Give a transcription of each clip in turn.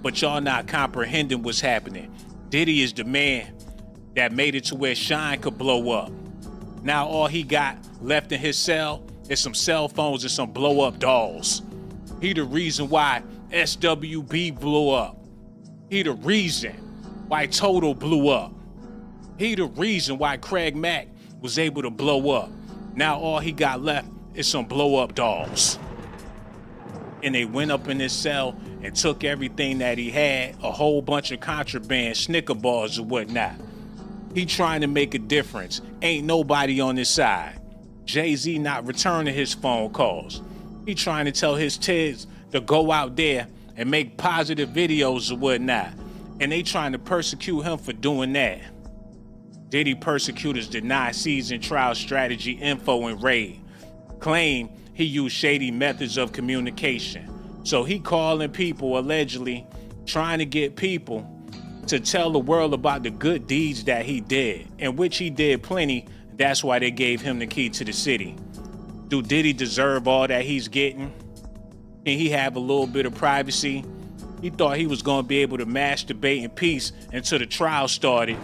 but y'all not comprehending what's happening. Diddy is the man that made it to where Shawn could blow up. Now all he got left in his cell is some cell phones and some blow-up dolls. He the reason why SWB blew up. He the reason why Total blew up. He the reason why Craig Mack was able to blow up. Now all he got left is some blow-up dolls. And they went up in his cell and took everything that he had, a whole bunch of contraband, Snicker bars or whatnot. He trying to make a difference. Ain't nobody on his side. Jay-Z not returning his phone calls. He trying to tell his kids to go out there and make positive videos or whatnot. And they trying to persecute him for doing that. Diddy Prosecutors deny season trial strategy info and raid. Claim he used shady methods of communication. So he calling people allegedly trying to get people to tell the world about the good deeds that he did, in which he did plenty. That's why they gave him the key to the city. Do Diddy deserve all that he's getting? Can he have a little bit of privacy? He thought he was going to be able to masturbate in peace until the trial started.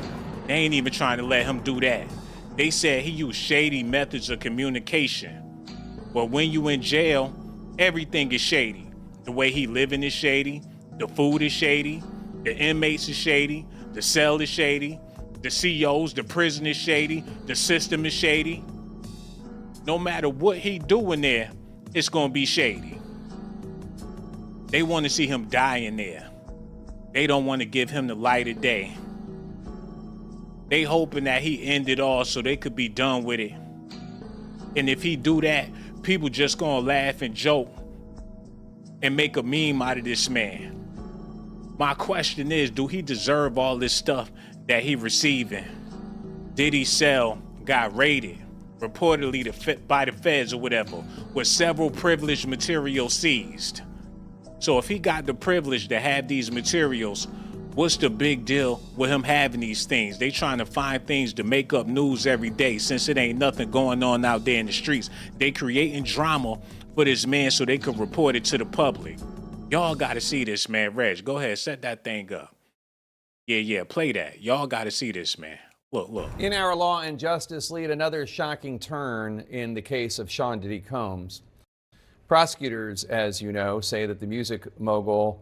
They ain't even trying to let him do that. They said he used shady methods of communication. But when you in jail, everything is shady. The way he living is shady. The food is shady. The inmates is shady. The cell is shady. The COs, the prison is shady. The system is shady. No matter what he doing there, it's gonna be shady. They want to see him die in there. They don't want to give him the light of day. They hoping that he end it all so they could be done with it. And if he do that, people just gonna laugh and joke and make a meme out of this man. My question is, do he deserve all this stuff that he receiving? Diddy's cell got raided, reportedly by the feds or whatever, with several privileged materials seized. So if he got the privilege to have these materials, what's the big deal with him having these things? They trying to find things to make up news every day since it ain't nothing going on out there in the streets. They creating drama for this man so they could report it to the public. Y'all got to see this, man. Reg, go ahead, set that thing up. Yeah, play that. Y'all got to see this, man. Look. In our law and justice lead, another shocking turn in the case of Shawn Diddy Combs. Prosecutors, as you know, say that the music mogul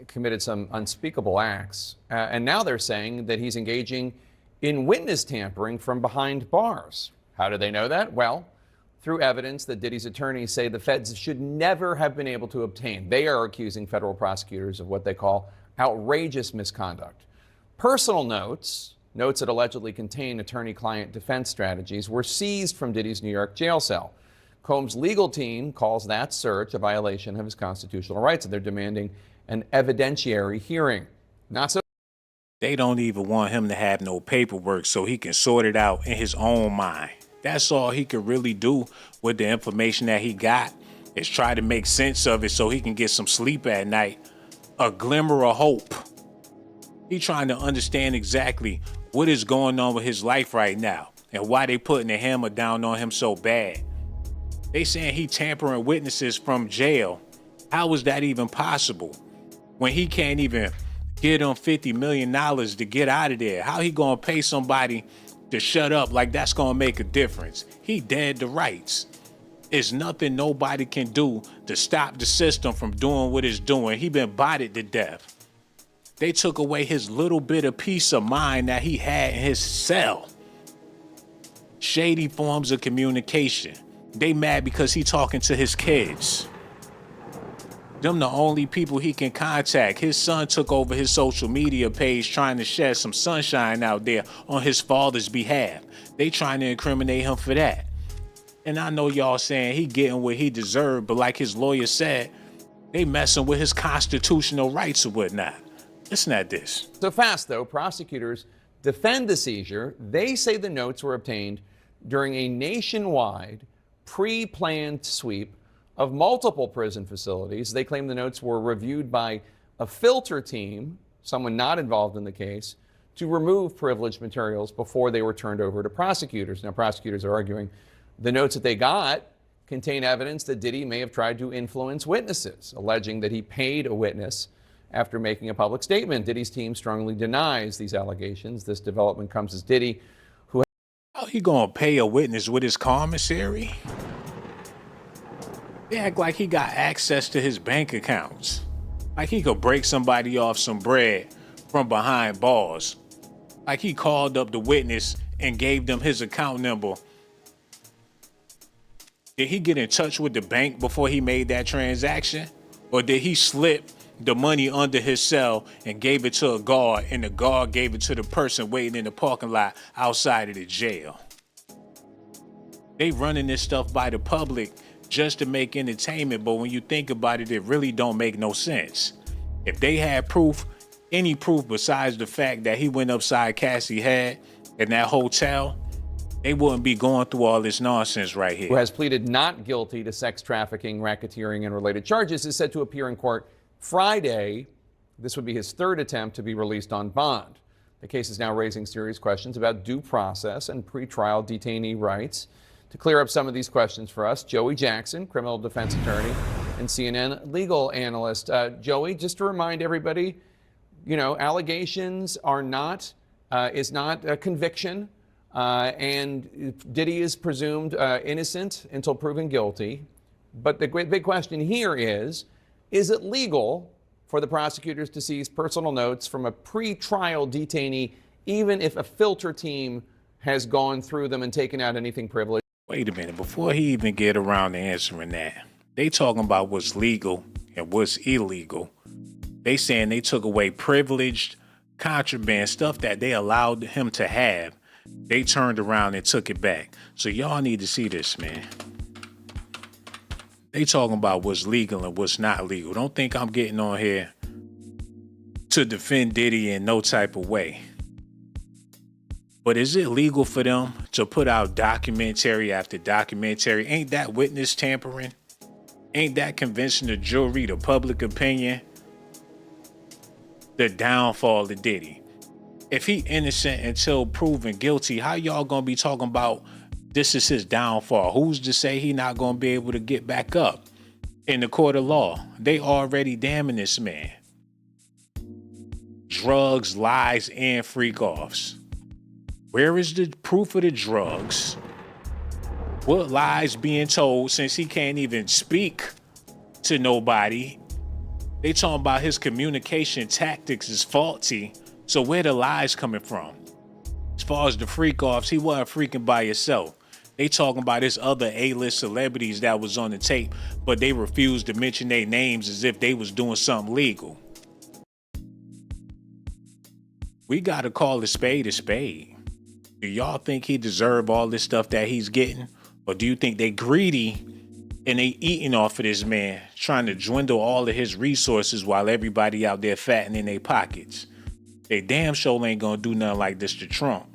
committed some unspeakable acts. And now they're saying that he's engaging in witness tampering from behind bars. How do they know that? Well, through evidence that Diddy's attorneys say the feds should never have been able to obtain. They are accusing federal prosecutors of what they call outrageous misconduct. Personal notes that allegedly contain attorney-client defense strategies, were seized from Diddy's New York jail cell. Combs' legal team calls that search a violation of his constitutional rights, and they're demanding an evidentiary hearing. Not so. They don't even want him to have no paperwork so he can sort it out in his own mind. That's all he could really do with the information that he got, is try to make sense of it so he can get some sleep at night. A glimmer of hope. He trying to understand exactly what is going on with his life right now and why they putting the hammer down on him so bad. They saying he tampering witnesses from jail. How is that even possible when he can't even get him $50 million to get out of there? How he gonna pay somebody to shut up like that's gonna make a difference? He dead to rights. It's nothing nobody can do to stop the system from doing what it's doing. He been bodied to death. They took away his little bit of peace of mind that he had in his cell. Shady forms of communication. They mad because he talking to his kids. Them the only people he can contact. His son took over his social media page trying to shed some sunshine out there on his father's behalf. They trying to incriminate him for that. And I know y'all saying he getting what he deserved, but like his lawyer said, they messing with his constitutional rights or whatnot. Listen at this. So fast, though, prosecutors defend the seizure. They say the notes were obtained during a nationwide pre-planned sweep of multiple prison facilities. They claim the notes were reviewed by a filter team, someone not involved in the case, to remove privileged materials before they were turned over to prosecutors. Now, prosecutors are arguing the notes that they got contain evidence that Diddy may have tried to influence witnesses, alleging that he paid a witness after making a public statement. Diddy's team strongly denies these allegations. This development comes as Diddy, who... How he gonna pay a witness with his commissary? They act like he got access to his bank accounts. Like he could break somebody off some bread from behind bars. Like he called up the witness and gave them his account number. Did he get in touch with the bank before he made that transaction? Or did he slip the money under his cell and gave it to a guard, and the guard gave it to the person waiting in the parking lot outside of the jail? They running this stuff by the public just to make entertainment, but when you think about it, it really don't make no sense. If they had proof, any proof besides the fact that he went upside Cassie's head in that hotel, they wouldn't be going through all this nonsense right here. Who has pleaded not guilty to sex trafficking, racketeering, and related charges, is set to appear in court Friday. This would be his third attempt to be released on bond. The case is now raising serious questions about due process and pretrial detainee rights. To clear up some of these questions for us, Joey Jackson, criminal defense attorney and CNN legal analyst. Joey, just to remind everybody, you know, allegations are not, is not a conviction. And Diddy is presumed innocent until proven guilty. But the big question here is it legal for the prosecutors to seize personal notes from a pre-trial detainee, even if a filter team has gone through them and taken out anything privileged? Wait a minute, before he even get around to answering that, they talking about what's legal and what's illegal. They saying they took away privileged contraband, stuff that they allowed him to have. They turned around and took it back. So y'all need to see this, man. They talking about what's legal and what's not legal. Don't think I'm getting on here to defend Diddy in no type of way. But is it legal for them to put out documentary after documentary? Ain't that witness tampering? Ain't that convincing the jury, the public opinion, the downfall of Diddy? If he innocent until proven guilty, how y'all gonna be talking about this is his downfall? Who's to say he not gonna be able to get back up in the court of law? They already damning this man. Drugs, lies, and freak-offs. Where is the proof of the drugs? What lies being told since he can't even speak to nobody? They talking about his communication tactics is faulty. So where the lies coming from? As far as the freak-offs, he wasn't freaking by himself. They talking about his other A-list celebrities that was on the tape, but they refused to mention their names as if they was doing something legal. We gotta call a spade a spade. Do y'all think he deserve all this stuff that he's getting? Or do you think they greedy and they eating off of this man, trying to dwindle all of his resources while everybody out there fattening their pockets? They damn sure ain't gonna do nothing like this to Trump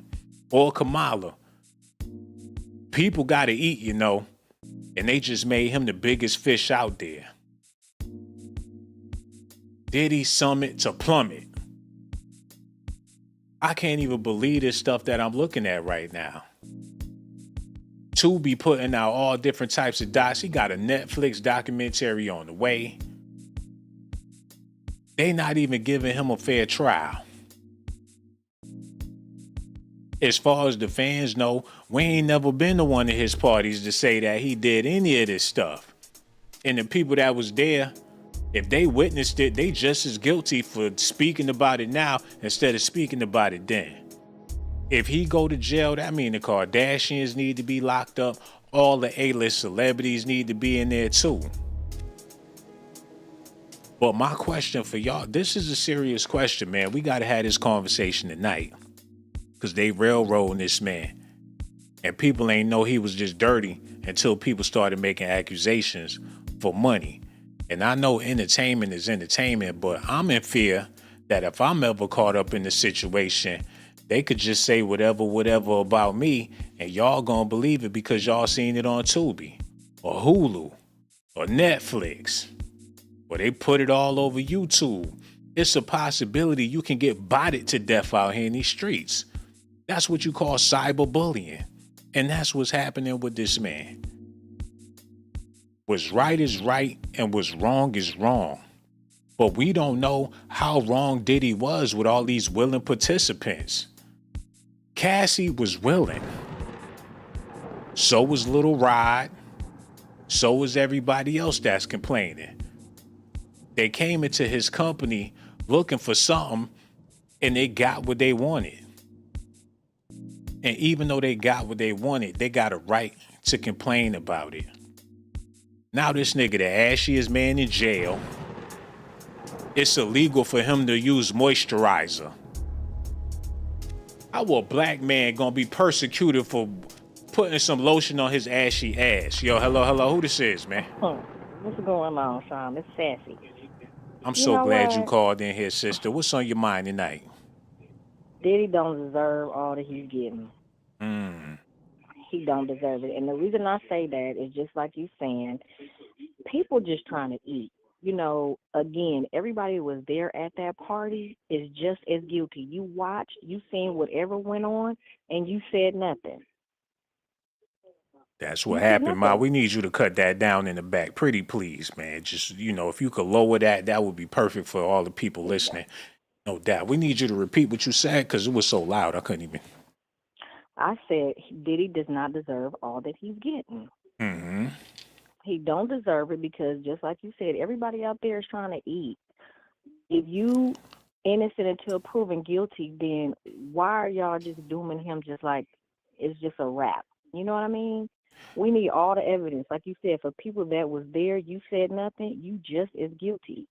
or Kamala. People gotta eat, you know, and they just made him the biggest fish out there. Diddy summit to plummet. I can't even believe this stuff that I'm looking at right now. To be putting out all different types of docs. He got a Netflix documentary on the way. They not even giving him a fair trial. As far as the fans know, we ain't never been to one of his parties to say that he did any of this stuff. And the people that was there, if they witnessed it, they just as guilty for speaking about it now instead of speaking about it then. If he go to jail, that mean the Kardashians need to be locked up. All the A-list celebrities need to be in there too. But my question for y'all, this is a serious question, man. We got to have this conversation tonight. Because they railroading this man. And people ain't know he was just dirty until people started making accusations for money. And I know entertainment is entertainment, but I'm in fear that if I'm ever caught up in the situation, they could just say whatever about me, and y'all gonna believe it because y'all seen it on Tubi, or Hulu, or Netflix, or they put it all over YouTube. It's a possibility you can get botted to death out here in these streets. That's what you call cyberbullying. And that's what's happening with this man. What's right is right and what's wrong is wrong. But we don't know how wrong Diddy was with all these willing participants. Cassie was willing. So was Little Rod. So was everybody else that's complaining. They came into his company looking for something and they got what they wanted. And even though they got what they wanted, they got a right to complain about it. Now this nigga, the ashiest man in jail, it's illegal for him to use moisturizer. How a black man gonna be persecuted for putting some lotion on his ashy ass? Yo, hello, who this is, man? What's going on, Shawn? It's Sassy. I'm so glad you called in here, sister. What's on your mind tonight? Diddy don't deserve all that he's getting. He don't deserve it. And the reason I say that is just like you saying, people just trying to eat. You know, again, everybody who was there at that party is just as guilty. You watched, you seen whatever went on, and you said nothing. That's what happened, Ma. We need you to cut that down in the back. Pretty please, man. Just, you know, if you could lower that, that would be perfect for all the people listening. No doubt. We need you to repeat what you said because it was so loud. I couldn't even. I said Diddy does not deserve all that he's getting. Mm-hmm. He don't deserve it because, just like you said, everybody out there is trying to eat. If you innocent until proven guilty, then why are y'all just dooming him just like it's just a rap? You know what I mean? We need all the evidence. Like you said, for people that was there, you said nothing, you just as guilty.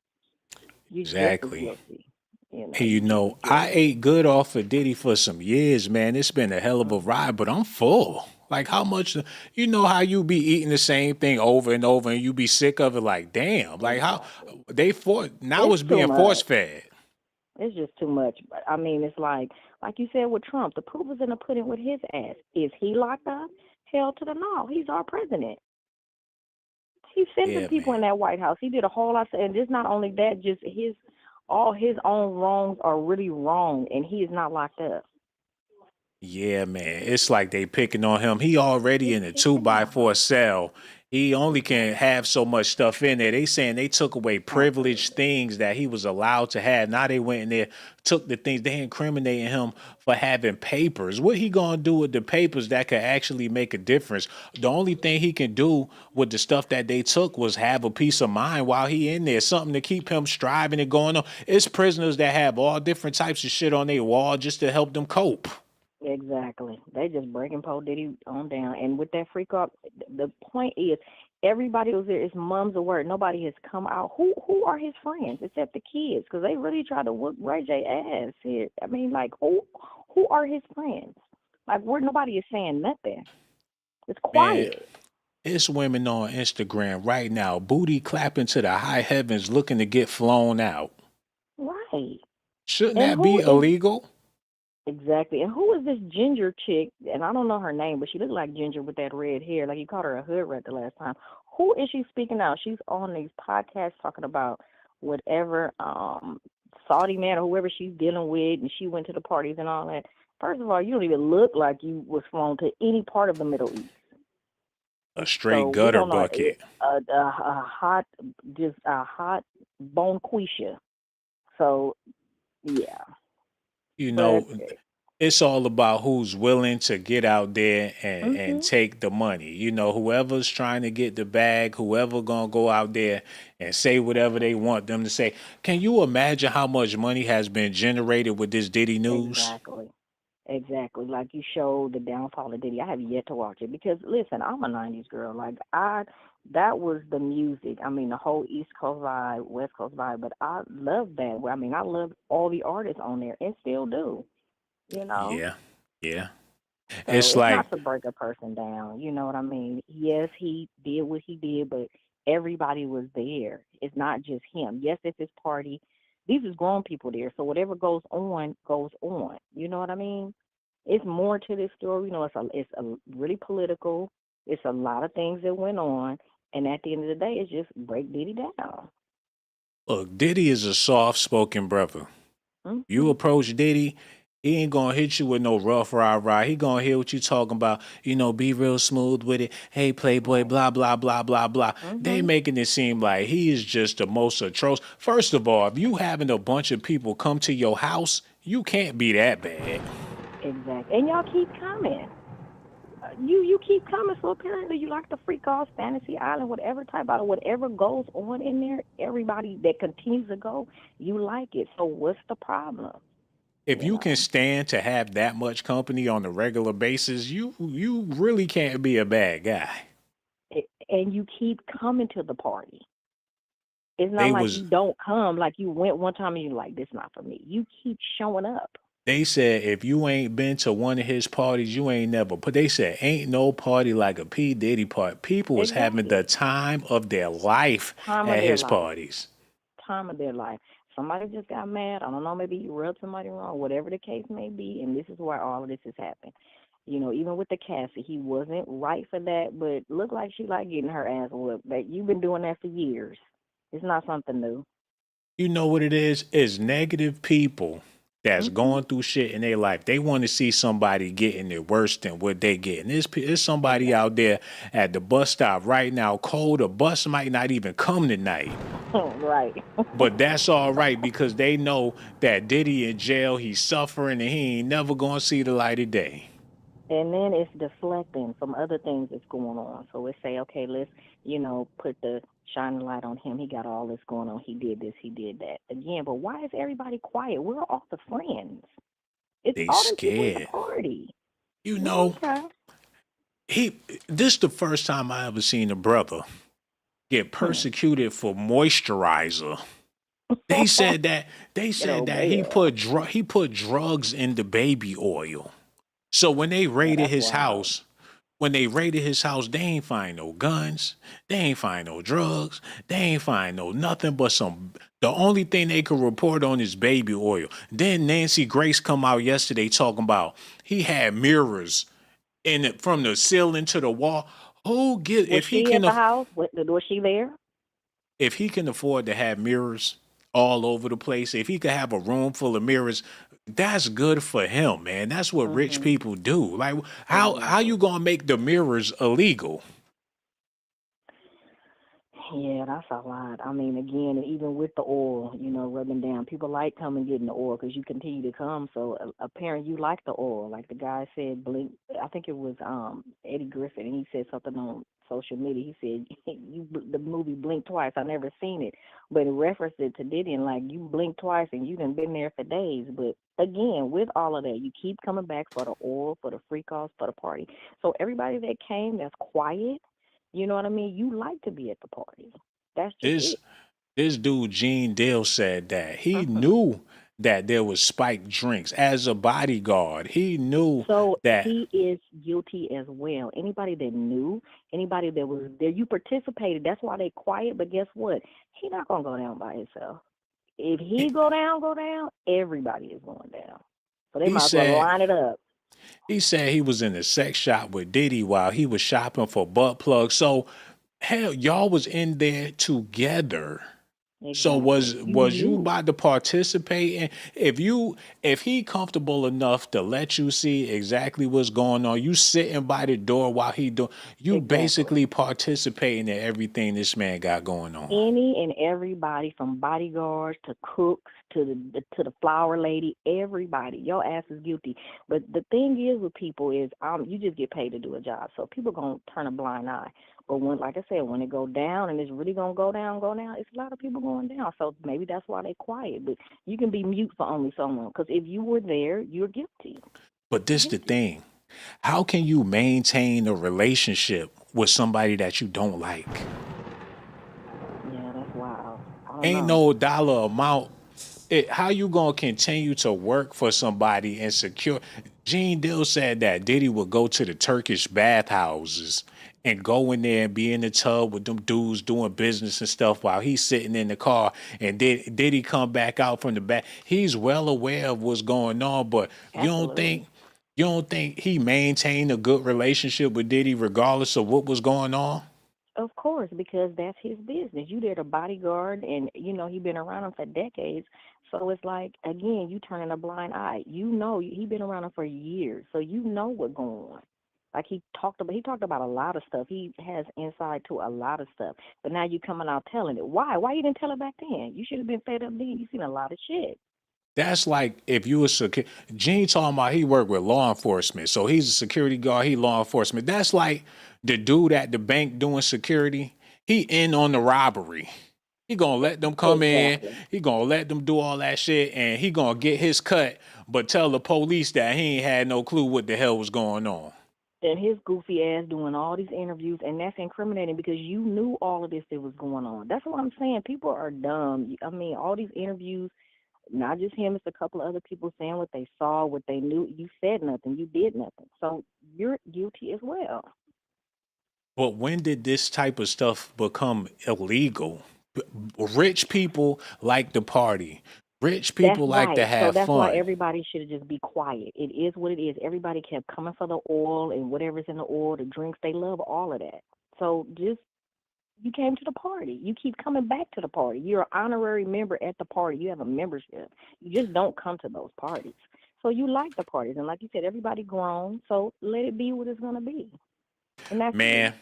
Exactly. Just as guilty. You know, I ate good off of Diddy for some years, man. It's been a hell of a ride, but I'm full. Like, how much, you know, how you be eating the same thing over and over and you be sick of it? Like, damn, like how they now it's being force fed. It's just too much. But I mean, it's like you said with Trump, the proof is in the pudding with his ass. Is he locked up? Hell to the no. He's our president. He sent the people in that White House. He did a whole lot. And just not only that, just all his own wrongs are really wrong, and he is not locked up. Yeah, man. It's like they picking on him. He already in a 2x4 cell. He only can have so much stuff in there. They saying they took away privileged things that he was allowed to have. Now they went in there, took the things, they incriminating him for having papers. What he gonna do with the papers that could actually make a difference? The only thing he can do with the stuff that they took was have a peace of mind while he in there, something to keep him striving and going on. It's prisoners that have all different types of shit on their wall just to help them cope. Exactly. They just breaking Poe Diddy on down. And with that freak up, the point is, everybody was there. It's mums of word. Nobody has come out. Who are his friends except the kids? Because they really tried to whoop Ray J ass here. I mean, like, who are his friends? Like, nobody is saying nothing. It's quiet. Man, it's women on Instagram right now, booty clapping to the high heavens, looking to get flown out. Right. Shouldn't that be illegal? Exactly. And who is this ginger chick? And I don't know her name, but she looked like Ginger with that red hair. Like you called her a hood rat the last time. Who is she speaking out? She's on these podcasts talking about whatever Saudi man or whoever she's dealing with, and she went to the parties and all that. First of all, you don't even look like you was flown to any part of the Middle East. A straight gutter bucket. A hot bonquisha. So, yeah. You know, it's all about who's willing to get out there and take the money. You know, whoever's trying to get the bag, whoever gonna go out there and say whatever they want them to say. Can you imagine how much money has been generated with this Diddy news? Exactly. Like you showed the downfall of Diddy. I have yet to watch it because, listen, I'm a 90s girl. Like, that was the music. I mean, the whole East Coast vibe, West Coast vibe. But I love that. I mean, I love all the artists on there and still do, you know? Yeah. So it's like not to break a person down. You know what I mean? Yes, he did what he did, but everybody was there. It's not just him. Yes, it's his party. These is grown people there. So whatever goes on, goes on. You know what I mean? It's more to this story. You know, it's a really political. It's a lot of things that went on. And at the end of the day, it's just break Diddy down. Look, Diddy is a soft-spoken brother. You approach Diddy, He ain't gonna hit you with no rough rah. He gonna hear what you talking about. Be real smooth with it. Hey, Playboy, blah blah blah blah blah. They Mm-hmm. making it seem like he is just the most atrocious. First of all, if you having a bunch of people come to your house, you can't be that bad. Exactly. And y'all keep coming. You keep coming. So apparently you like the freak off fantasy island, whatever type of whatever goes on in there. Everybody that continues to go, you like it. So what's the problem? If You you can know. stand to have that much company on a regular basis, you really can't be a bad guy. And you keep coming to the party. It's not They like was you don't come. Like you went one time and you're like, this not for me. You keep showing up. They said if you ain't been to one of his parties, you ain't never. But they said ain't no party like a P Diddy party. People was having the Exactly. time of their life Time of at their his life. parties. Time of their life. Somebody just got mad. I don't know, maybe he rubbed somebody wrong, whatever the case may be, and this is why all of this has happened. Even with the Cassie, he wasn't right for that, but looked like she like getting her ass whooped. But you've been doing that for years. It's not something new. You know what it is? It's negative people that's Mhm. going through shit in their life. They want to see somebody getting it worse than what they getting. There's somebody Exactly. out there at the bus stop right now, cold. A bus might not even come tonight. Right. But that's all right because they know that Diddy in jail, he's suffering, and he ain't never gonna see the light of day. And then it's deflecting from other things that's going on. So we say, okay, let's, put the shining light on him. He got all this going on. He did this, he did that. Again, but why is everybody quiet? We're all the friends. It's They all them people at the scared. party. You We don't know, care. he this the first time I ever seen a brother get Hmm. persecuted for moisturizer. They said that Good old he Bill. put drugs in the baby oil. So Yeah, that's wild. when they raided his house, they ain't find no guns, they ain't find no drugs, they ain't find no nothing but some. The only thing they could report on is baby oil. Then Nancy Grace come out yesterday talking about he had mirrors in it from the ceiling to the wall. Who get Was she at the house? Was she there? if he can afford to have mirrors all over the place, if he could have a room full of mirrors, that's good for him, man. That's what rich Hmm. people do. Like how Exactly. you gonna make the mirrors illegal? Yeah, that's a lot. I mean, again, and even with the oil, rubbing down, people like coming getting the oil because you continue to come. So apparently, you like the oil. Like the guy said, blink. I think it was Eddie Griffin, and he said something on social media. He said, the movie Blink Twice. I never seen it, but it referenced it to Diddy and like you blink twice and you done been there for days. But again, with all of that, you keep coming back for the oil, for the freak offs, for the party. So everybody that came, that's quiet. You know what I mean? You like to be at the party. That's just This it. this dude Gene Deal said that he Hmm. knew that there was spiked drinks as a bodyguard. He knew So that he is guilty as well. Anybody that knew, anybody that was there, you participated. That's why they quiet. But guess what? He not gonna go down by himself. If he go down, everybody is going down. So they he might as well said line it up. he said he was in a sex shop with Diddy while he was shopping for butt plugs. So hell, y'all was in there together. So Exactly. You was you knew. about to participate in if he comfortable enough to let you see exactly what's going on, you sitting by the door while he do you Exactly. basically participating in everything this man got going on. Any and everybody from bodyguards to cooks to the flower lady, everybody, your ass is guilty. But the thing is with people is you just get paid to do a job, so people gonna turn a blind eye. But when, like I said, when it go down and it's really gonna go down, it's a lot of people going down. So maybe that's why they quiet. But you can be mute for only someone because if you were there, you're guilty. But You're this the guilty. thing. How can you maintain a relationship with somebody that you don't like? Yeah, that's wild. I don't Ain't know. no dollar amount. How you gonna continue to work for somebody and secure? Gene Dill said that Diddy would go to the Turkish bathhouses and go in there and be in the tub with them dudes doing business and stuff while he's sitting in the car. And Diddy come back out from the back. He's well aware of what's going on, but Absolutely. you don't think he maintained a good relationship with Diddy regardless of what was going on? Of course, because that's his business. You there to bodyguard, and he been around him for decades. So it's like, again, you turning a blind eye. He been around him for years, so you know what going on. Like he talked about a lot of stuff. He has insight to a lot of stuff. But now you coming out telling it. Why? Why you didn't tell it back then? You should have been fed up then. You seen a lot of shit. That's like if you was Gene talking about he worked with law enforcement, so he's a security guard, he law enforcement. That's like the dude at the bank doing security. He in on the robbery. He gonna let them come in. Exactly. He gonna let them do all that shit, and he gonna get his cut, but tell the police that he ain't had no clue what the hell was going on. And his goofy ass doing all these interviews, and that's incriminating because you knew all of this that was going on. That's what I'm saying. People are dumb. I mean, all these interviews, not just him, it's a couple of other people saying what they saw, what they knew. You said nothing. You did nothing. So you're guilty as well. But when did this type of stuff become illegal? Rich people like to party. Rich That's people like to right. So have that's why fun. everybody should just be quiet. It is what it is. Everybody kept coming for the oil and whatever's in the oil, the drinks. They love all of that. So just you came to the party. You keep coming back to the party. You're an honorary member at the party. You have a membership. You just don't come to those parties. So you like the parties. And like you said, everybody grown. So let it be what it's going to be. And that's it. Man,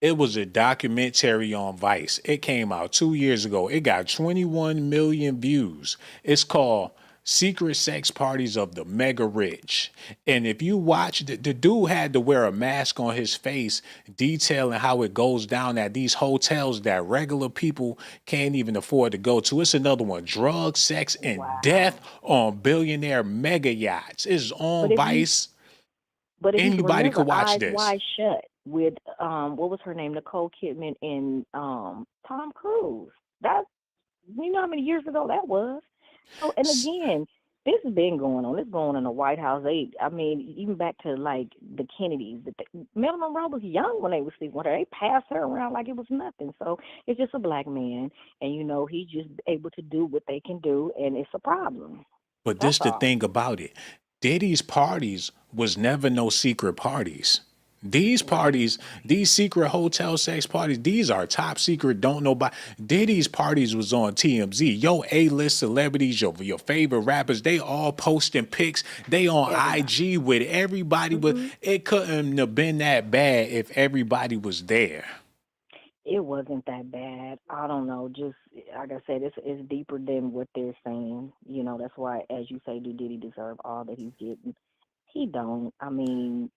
it was a documentary on Vice. It came out 2 years ago. It got 21 million views. It's called Secret Sex Parties of the Mega Rich. And if you watch, the dude had to wear a mask on his face, detailing how it goes down at these hotels that regular people can't even afford to go to. It's another one, Drug, Sex, and Death Wow. on Billionaire Mega Yachts. It's But on if you Vice. But if you Anybody remember could watch Eyes this. Wide Shut with what was her name? Nicole Kidman and Tom Cruise. That you know how many years ago that was. So and again, this has been going on. It's going on in the White House. I mean, even back to like the Kennedys. Marilyn Monroe was young when they were sleeping with her. They passed her around like it was nothing. So it's just a black man, and he's just able to do what they can do, and it's a problem. But That's this the all. thing about it. Diddy's parties was never no secret parties. These Right. parties, these secret hotel sex parties, these are top secret, don't nobody. Diddy's parties was on TMZ. Yo, A-list celebrities, your favorite rappers, they all posting pics. They on Everybody. IG with everybody, but Hmm. it couldn't have been that bad if everybody was there. It wasn't that bad. I don't know. Just like I said, it's deeper than what they're saying. That's why, as you say, do Diddy deserve all that he's getting? He don't. I mean,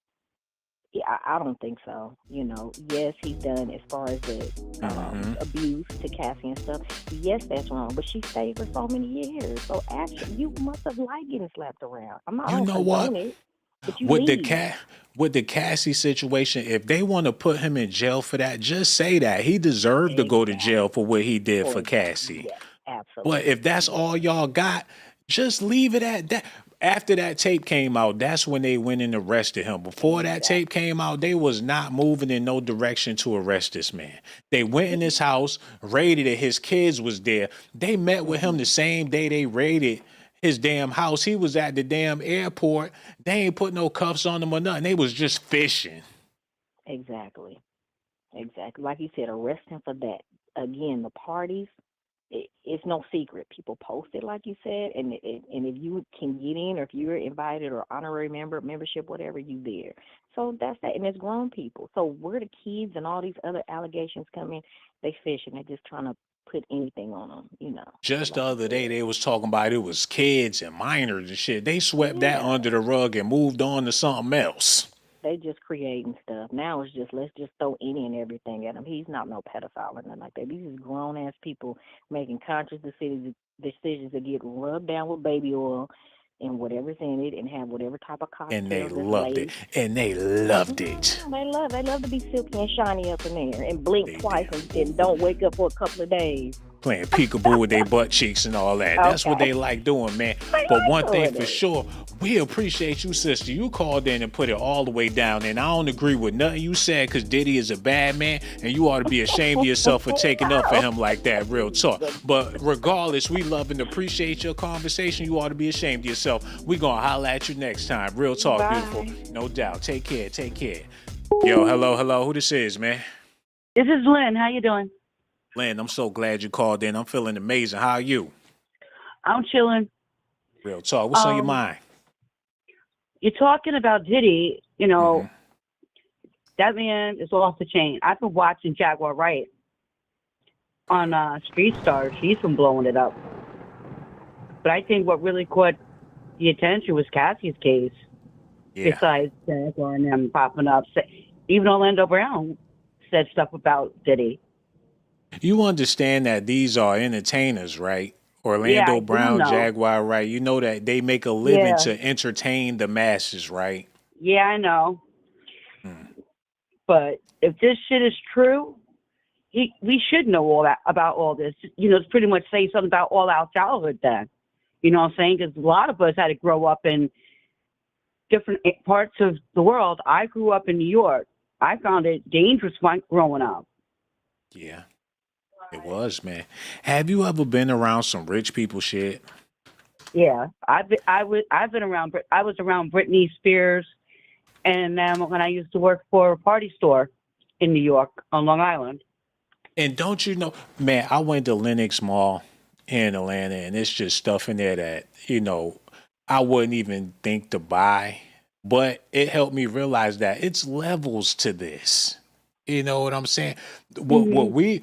yeah, I don't think so. Yes, he's done as far as the abuse to Cassie and stuff. Yes, that's wrong. But she stayed for so many years. So actually, you must have liked getting slapped around. I You don't know what? condone it, but you with the leave. cat with the Cassie situation, if they want to put him in jail for that, just say that he deserved to go to jail Exactly. for what he did For for exactly. Cassie. Yes, But if absolutely. that's Yes. all y'all got, just leave it at that. After that tape came out, that's when they went and arrested him. Before that tape Exactly. came out, they was not moving in no direction to arrest this man. They went in his house, raided it. His kids was there. They met with him Hmm. the same day they raided his damn house. He was at the damn airport. They ain't put no cuffs on him or nothing. They was just fishing. Exactly. Exactly. Like you said, arrest him for that. Again, the parties, it's no secret. People post it, like you said, and if you can get in, or if you're invited or honorary membership, whatever, you there. So that's that, and it's grown people. So where the kids and all these other allegations come in, they fishing. They're just trying to put anything on them. So Just the like you other day, said, they was talking about it was kids and minors and shit. They swept that yeah. under the rug and moved on to something else. They just creating stuff. Now it's just let's just throw any and everything at him. He's not no pedophile or nothing like that. These is grown ass people making conscious decisions to get rubbed down with baby oil and whatever's in it, and have whatever type of And they cocktails that's loved it. laced. And they loved it. Mhm. They love to be silky and shiny up in there and blink They twice did. and don't wake up for a couple of days. Playing peekaboo with their butt cheeks and all that. That's what Okay. they like doing, man. They But like one thing doing for it. sure, we appreciate you, sister. You called in and put it all the way down. And I don't agree with nothing you said because Diddy is a bad man and you ought to be ashamed of yourself for taking up for No. him like that. Real talk. But But regardless, we love and appreciate your conversation. You ought to be ashamed of yourself. We gonna holla at you next time. Real talk, beautiful. bye. No doubt. Take care. Take care. Yo, hello, hello. Who this is, man? This is Lynn. How you doing? Lynn, I'm so glad you called in. I'm feeling amazing. How are you? I'm chilling. Real talk. What's on your mind? You're talking about Diddy. You know, Mm-hmm. that man is off the chain. I've been watching Jaguar Wright on Street Stars. He's been blowing it up. But I think what really caught the attention was Cassie's case. Yeah. Besides Jaguar and them popping up, even Orlando Brown said stuff about Diddy. You understand that these are entertainers, right? Yeah, Orlando I do Brown, know. Jaguar, right? You know that they make a living Yeah, to entertain the masses, right? yeah, I know. Mm. But if this shit is true, we should know all that about all this. You know, it's pretty much say something about all our childhood then. You know what I'm saying? Because a lot of us had to grow up in different parts of the world. I grew up in New York. I found it dangerous growing up. Yeah, it was, man. Have you ever been around some rich people shit? Yeah, I've been around. I was around Britney Spears, and when I used to work for a party store in New York on Long Island. And don't you know, man, I went to Lenox Mall in Atlanta and it's just stuff in there that, I wouldn't even think to buy. But it helped me realize that it's levels to this. You know what I'm saying? What Hmm. we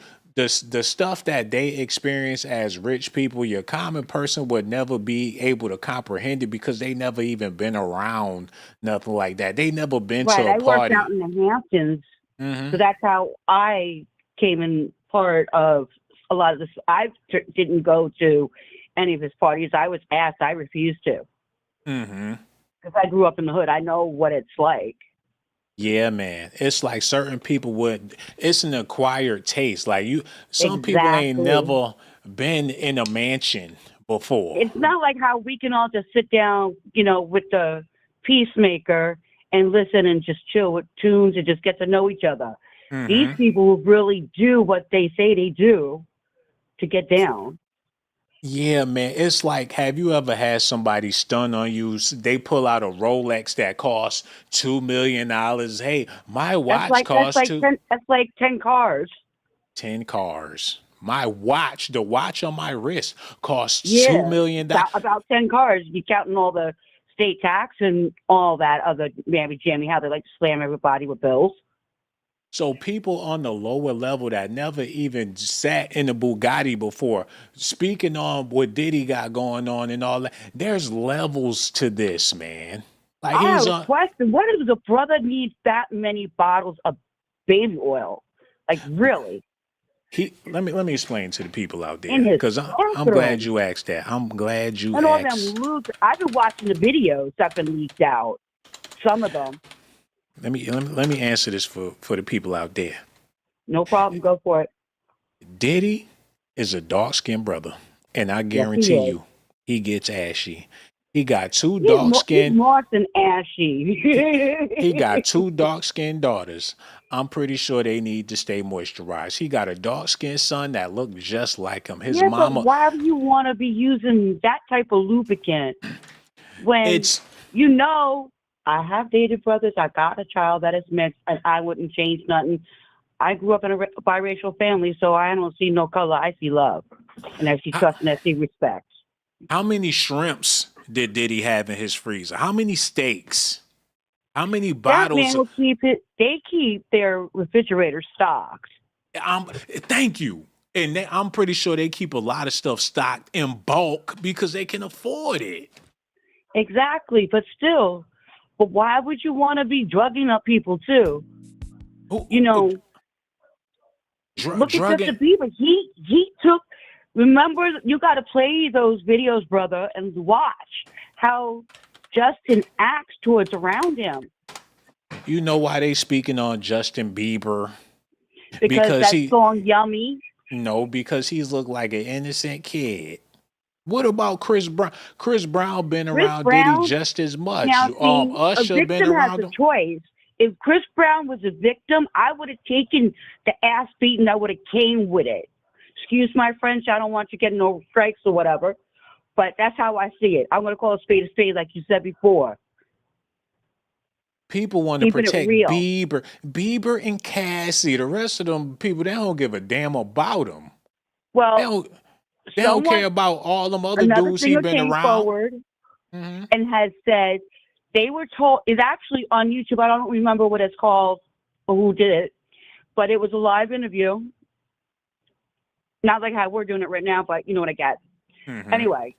the stuff that they experience as rich people, your common person would never be able to comprehend it because they never even been around nothing like that. They never been to Right, a I worked out party. in the Hamptons, Hmm. so that's how I came in part of a lot of this. I didn't go to any of his parties. I was asked. I refused to Hmm. because I grew up in the hood. I know what it's like. Yeah, man. It's like certain people would, it's an acquired taste. Like some people ain't Exactly. never been in a mansion before. It's not like how we can all just sit down, you know, with the peacemaker and listen and just chill with tunes and just get to know each other. These Hmm. people really do what they say they do to get down. Yeah, man. It's like, have you ever had somebody stun on you? They pull out a Rolex that costs $2 million. Hey, my That's watch like that's costs like ten that's like 10 cars. 10 cars. My watch, the watch on my wrist costs $2 Yeah, million. about 10 cars. You counting all the state tax and all that other mammy jammy. How they like to slam everybody with bills. So people on the lower level that never even sat in a Bugatti before, speaking on what Diddy got going on and all that, there's levels to this, man. Like I he's have a on question. What does a brother need that many bottles of baby oil? Like really? he let me explain to the people out In there his because I'm glad bathroom. you asked that. I'm glad you And all them asked. loot. I've been watching the videos that been leaked out. Some of them. Let me answer this for the people out there. No problem. Go for it. Diddy is a dark skinned brother, and I Yes, he guarantee is. you he gets ashy. He got two dark He's skinned more than He, he ashy. got two dark skinned daughters. I'm pretty sure they need to stay moisturized. He got a dark skinned son that looked just like him. His Yeah, but mama, why do you want to be using that type of lubricant when it's you know I have dated brothers, I got a child that is mixed, and I wouldn't change nothing. I grew up in a biracial family, so I don't see no color. I see love, and I see how, trust, and I see respect. how many shrimps did Diddy have in his freezer? How many steaks? How many That man bottles? will keep it. They keep their refrigerator stocked. Thank you. And I'm pretty sure they keep a lot of stuff stocked in bulk because they can afford it. Exactly, but still, but why would you want to be drugging up people too? Who, You who, know, look at Justin drugging? Bieber. He took. Remember, you got to play those videos, brother, and watch how Justin acts towards around him You know why they speaking on Justin Bieber? because Because that he song "Yummy." No, because he's looked like an innocent kid. What about Chris Brown? Chris Brown been Chris around Diddy Brown. just as much. Now, see, a Usher been victim has around a him. choice. If Chris Brown was a victim, I would have taken the ass beating. I would have came with it. Excuse my French. I don't want you getting no strikes or whatever. But that's how I see it. I'm going to call a spade, like you said before. People want to Keeping it protect real. Bieber and Cassie. The rest of them people, they don't give a damn about them. Well, They don't care about all them other another dudes he singer been came around. forward Mhm. and has said they were told, it's actually on YouTube. I don't remember what it's called or who did it, but it was a live interview. Not like how we're doing it right now, but you know what I get. Mhm. Anyway,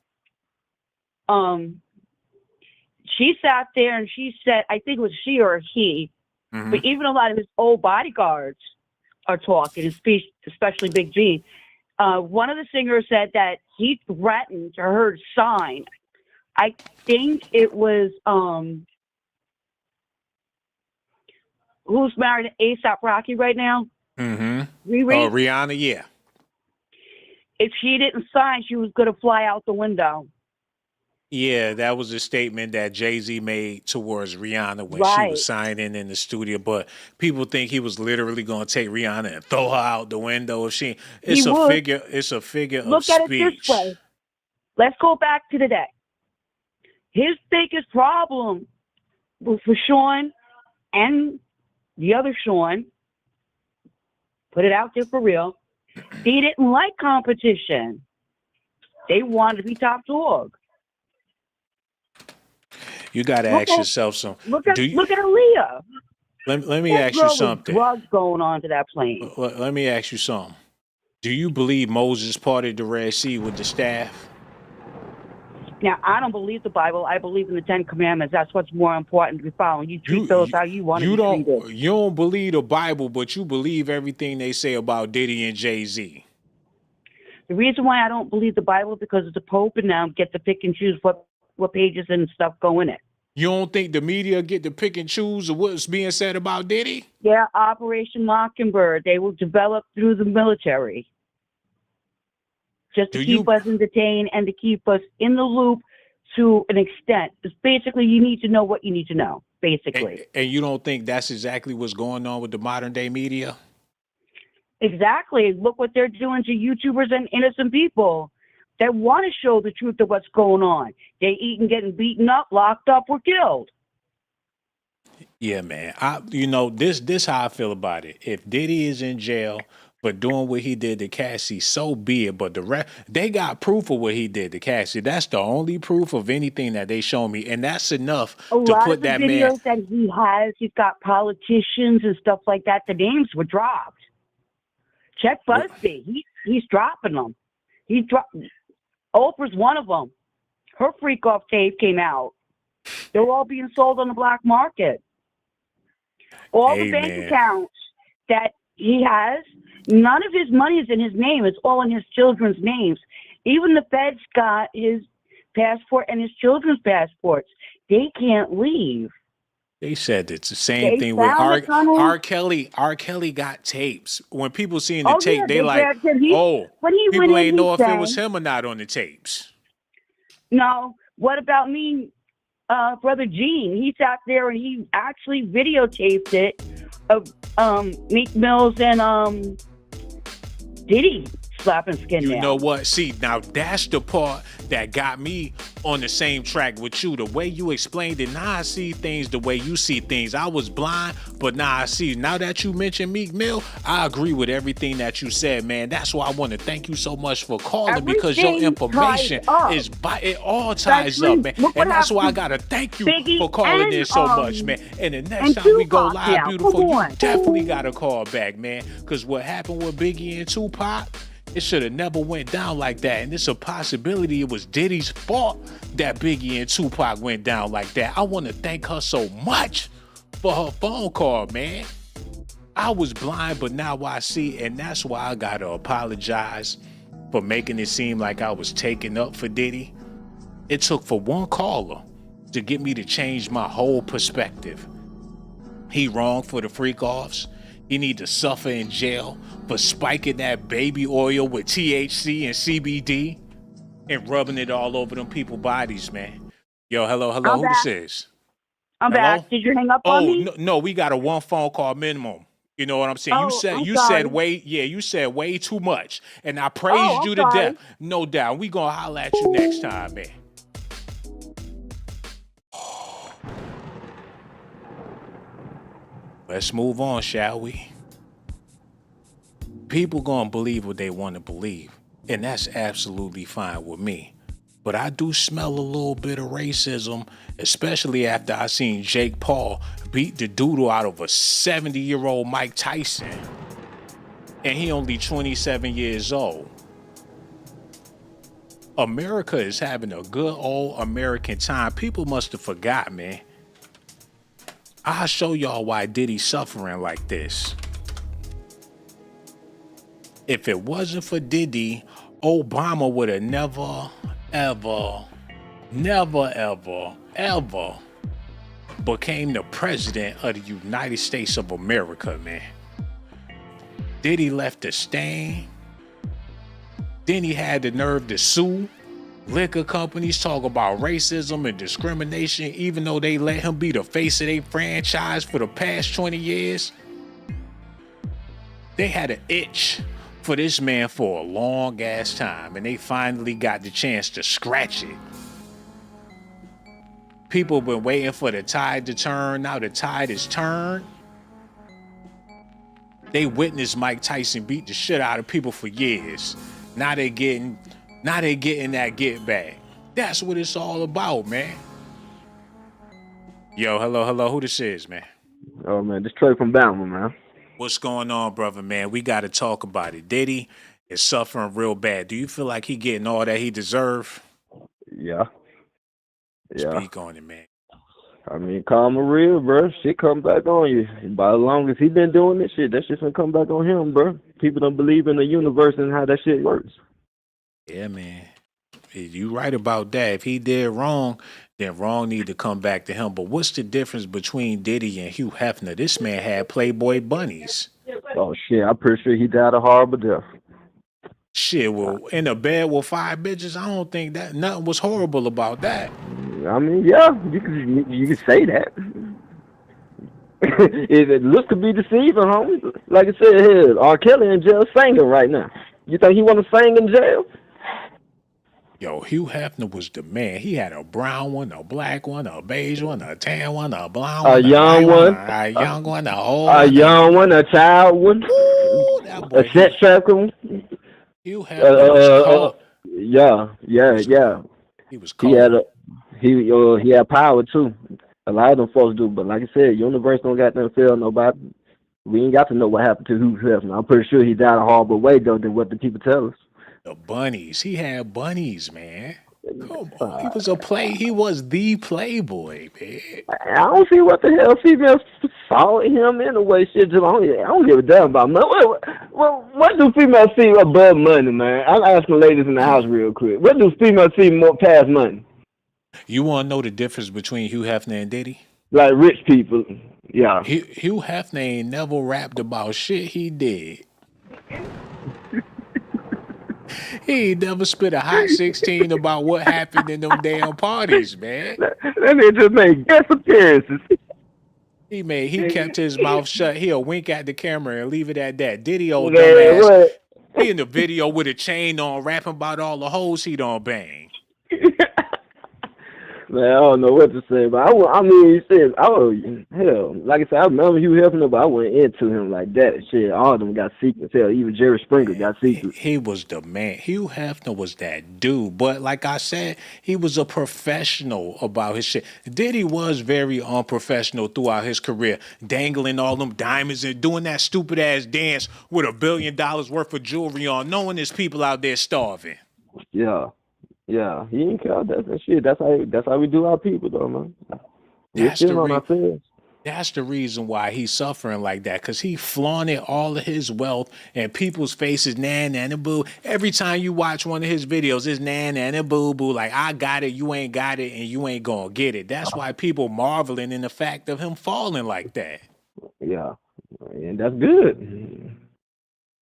she sat there and she said, I think it was she or he, Mhm. but even a lot of his old bodyguards are talking, especially Big G. One of the singers said that he threatened to her sign. I think it was who's married to ASAP Rocky right now? Mhm. Riri. Rihanna, yeah. If she didn't sign, she was going to fly out the window. Yeah, that was a statement that Jay-Z made towards Rihanna when she Right. was signing in the studio. But people think he was literally going to take Rihanna and throw her out the window if she. It's He a would. figure. It's a figure of Look at it this speech. way. Let's go back to today. His biggest problem was for Shawn and the other Shawn, put it out there for real, they didn't like competition. They wanted to be top dog. You got to ask yourself some. Look at Aaliyah. Let me That ask you girl with something. drugs going on to that plane. Let me ask you something. Do you believe Moses parted the Red Sea with the staff? Now, I don't believe the Bible. I believe in the Ten Commandments. That's what's more important to be following. You treat those how you want to be treated. You don't believe the Bible, but you believe everything they say about Diddy and Jay-Z. The reason why I don't believe the Bible is because the Pope and now get to pick and choose what pages and stuff go in it. You don't think the media get to pick and choose what's being said about Diddy? Yeah, Operation Mockingbird. They were developed through the military. Just to keep us entertained and to keep us in the loop to an extent. It's basically, you need to know what you need to know, basically. And you don't think that's exactly what's going on with the modern day media? Exactly. Look what they're doing to YouTubers and innocent people that want to show the truth of what's going on. They eating, getting beaten up, locked up, or killed. Yeah, man. This how I feel about it. If Diddy is in jail for doing what he did to Cassie, so be it. But they got proof of what he did to Cassie. That's the only proof of anything that they show me, and that's enough to put that man. A lot of the videos that he has, he's got politicians and stuff like that. The names were dropped. Check BuzzFeed. He's dropping them. Oprah's one of them. Her freak off tape came out. They're all being sold on the black market. All the bank accounts that he has, none of his money is in his name. It's all in his children's names. Even the feds got his passport and his children's passports. They can't leave. They said it's the same thing with R. Kelly. R. Kelly got tapes. When people seen the tape, they like, people ain't know if it was him or not on the tapes. No. What about me, Brother Gene? He sat there and he actually videotaped it of Meek Mills and Diddy slapping skin down. You know what? See, now that's the part that got me on the same track with you. The way you explained it, now I see things the way you see things. I was blind, but now I see. Now that you mentioned Meek Mill, I agree with everything that you said, man. That's why I want to thank you so much for calling, because your information it all ties up, man. And that's why I gotta thank you for calling in so much, man. And the next time we go live, beautiful, you definitely gotta call back, man. Because what happened with Biggie and Tupac, it should have never went down like that. And it's a possibility it was Diddy's fault that Biggie and Tupac went down like that. I want to thank her so much for her phone call, man. I was blind, but now I see, and that's why I got to apologize for making it seem like I was taking up for Diddy. It took for one caller to get me to change my whole perspective. He wrong for the freak-offs. He need to suffer in jail for spiking that baby oil with THC and CBD and rubbing it all over them people's bodies, man. Yo, hello, who this is? I'm back. Did you hang up on me? No, we got a one phone call minimum. You know what I'm saying? You said way too much. And I praised you to death. No doubt. We gonna holler at you next time, man. Let's move on, shall we? People gonna believe what they want to believe, and that's absolutely fine with me. But I do smell a little bit of racism, especially after I seen Jake Paul beat the doodle out of a 70-year-old Mike Tyson, and he only 27 years old. America is having a good old American time. People must have forgot, man. I'll show y'all why Diddy's suffering like this. If it wasn't for Diddy, Obama would have never, ever became the president of the United States of America, man. Diddy left a stain. Then he had the nerve to sue liquor companies, talk about racism and discrimination, even though they let him be the face of their franchise for the past 20 years. They had an itch for this man for a long ass time, and they finally got the chance to scratch it. People been waiting for the tide to turn. Now the tide is turned. They witnessed Mike Tyson beat the shit out of people for years. Now they getting that get back. That's what it's all about, man. Yo, hello. Who this is, man? Oh man, this Trey from Bama, man. What's going on, brother, man? We got to talk about it. Diddy is suffering real bad. Do you feel like he getting all that he deserve? Yeah. Speak on it, man. I mean, karma real, bro. Shit come back on you. By as long as he been doing this shit, that shit's gonna come back on him, bro. People don't believe in the universe and how that shit works. Yeah, man. You right about that. If he did wrong, then wrong need to come back to him. But what's the difference between Diddy and Hugh Hefner? This man had Playboy bunnies. Oh shit, I'm pretty sure he died a horrible death. Shit, well, in a bed with 5 bitches, I don't think that nothing was horrible about that. I mean, yeah, you can say that. It looks to be deceiving, homie. Like I said, here, R. Kelly in jail singing right now. You think he want to sing in jail? Yo, Hugh Hefner was the man. He had a brown one, a black one, a beige one, a tan one, a blonde one, a young one, a young one, a old one, a young one, a child one, ooh, that boy, a sex trafficker one. Hugh Hefner was cold. Yeah. He was cold. He had power too. A lot of them folks do, but like I said, universe don't got them feel nobody. We ain't got to know what happened to Hugh Hefner. I'm pretty sure he died a horrible way though than what the people tell us. The bunnies. He had bunnies, man. Come on. He was the playboy, man. I don't see what the hell females saw in him anyway. Shit, I don't give a damn about money. What do females see above money, man? I'm asking ladies in the house real quick. What do females see more past money? You want to know the difference between Hugh Hefner and Diddy? Like rich people, yeah. Hugh Hefner ain't never rapped about shit he did. He ain't never spit a hot 16 about what happened in them damn parties, man. That nigga just made guest appearances. He kept his mouth shut. He'll wink at the camera and leave it at that. Diddy old dumbass. He in the video with a chain on, rapping about all the hoes he don't bang. Man, I don't know what to say, but hell, like I said, I remember Hugh Hefner, but I went into him like that. Shit, all of them got secrets. Hell, even Jerry Springer got secrets. He was the man. Hugh Hefner was that dude. But like I said, he was a professional about his shit. Diddy was very unprofessional throughout his career, dangling all them diamonds and doing that stupid ass dance with $1 billion worth of jewelry on, knowing there's people out there starving. Yeah, he ain't care. That's shit. That's how we do our people, though, man. That's the reason why he's suffering like that, because he flaunted all of his wealth and people's faces, nan, boo. Every time you watch one of his videos, it's nan, boo, like, I got it, you ain't got it, and you ain't gonna get it. That's why people marveling in the fact of him falling like that. Yeah, and that's good.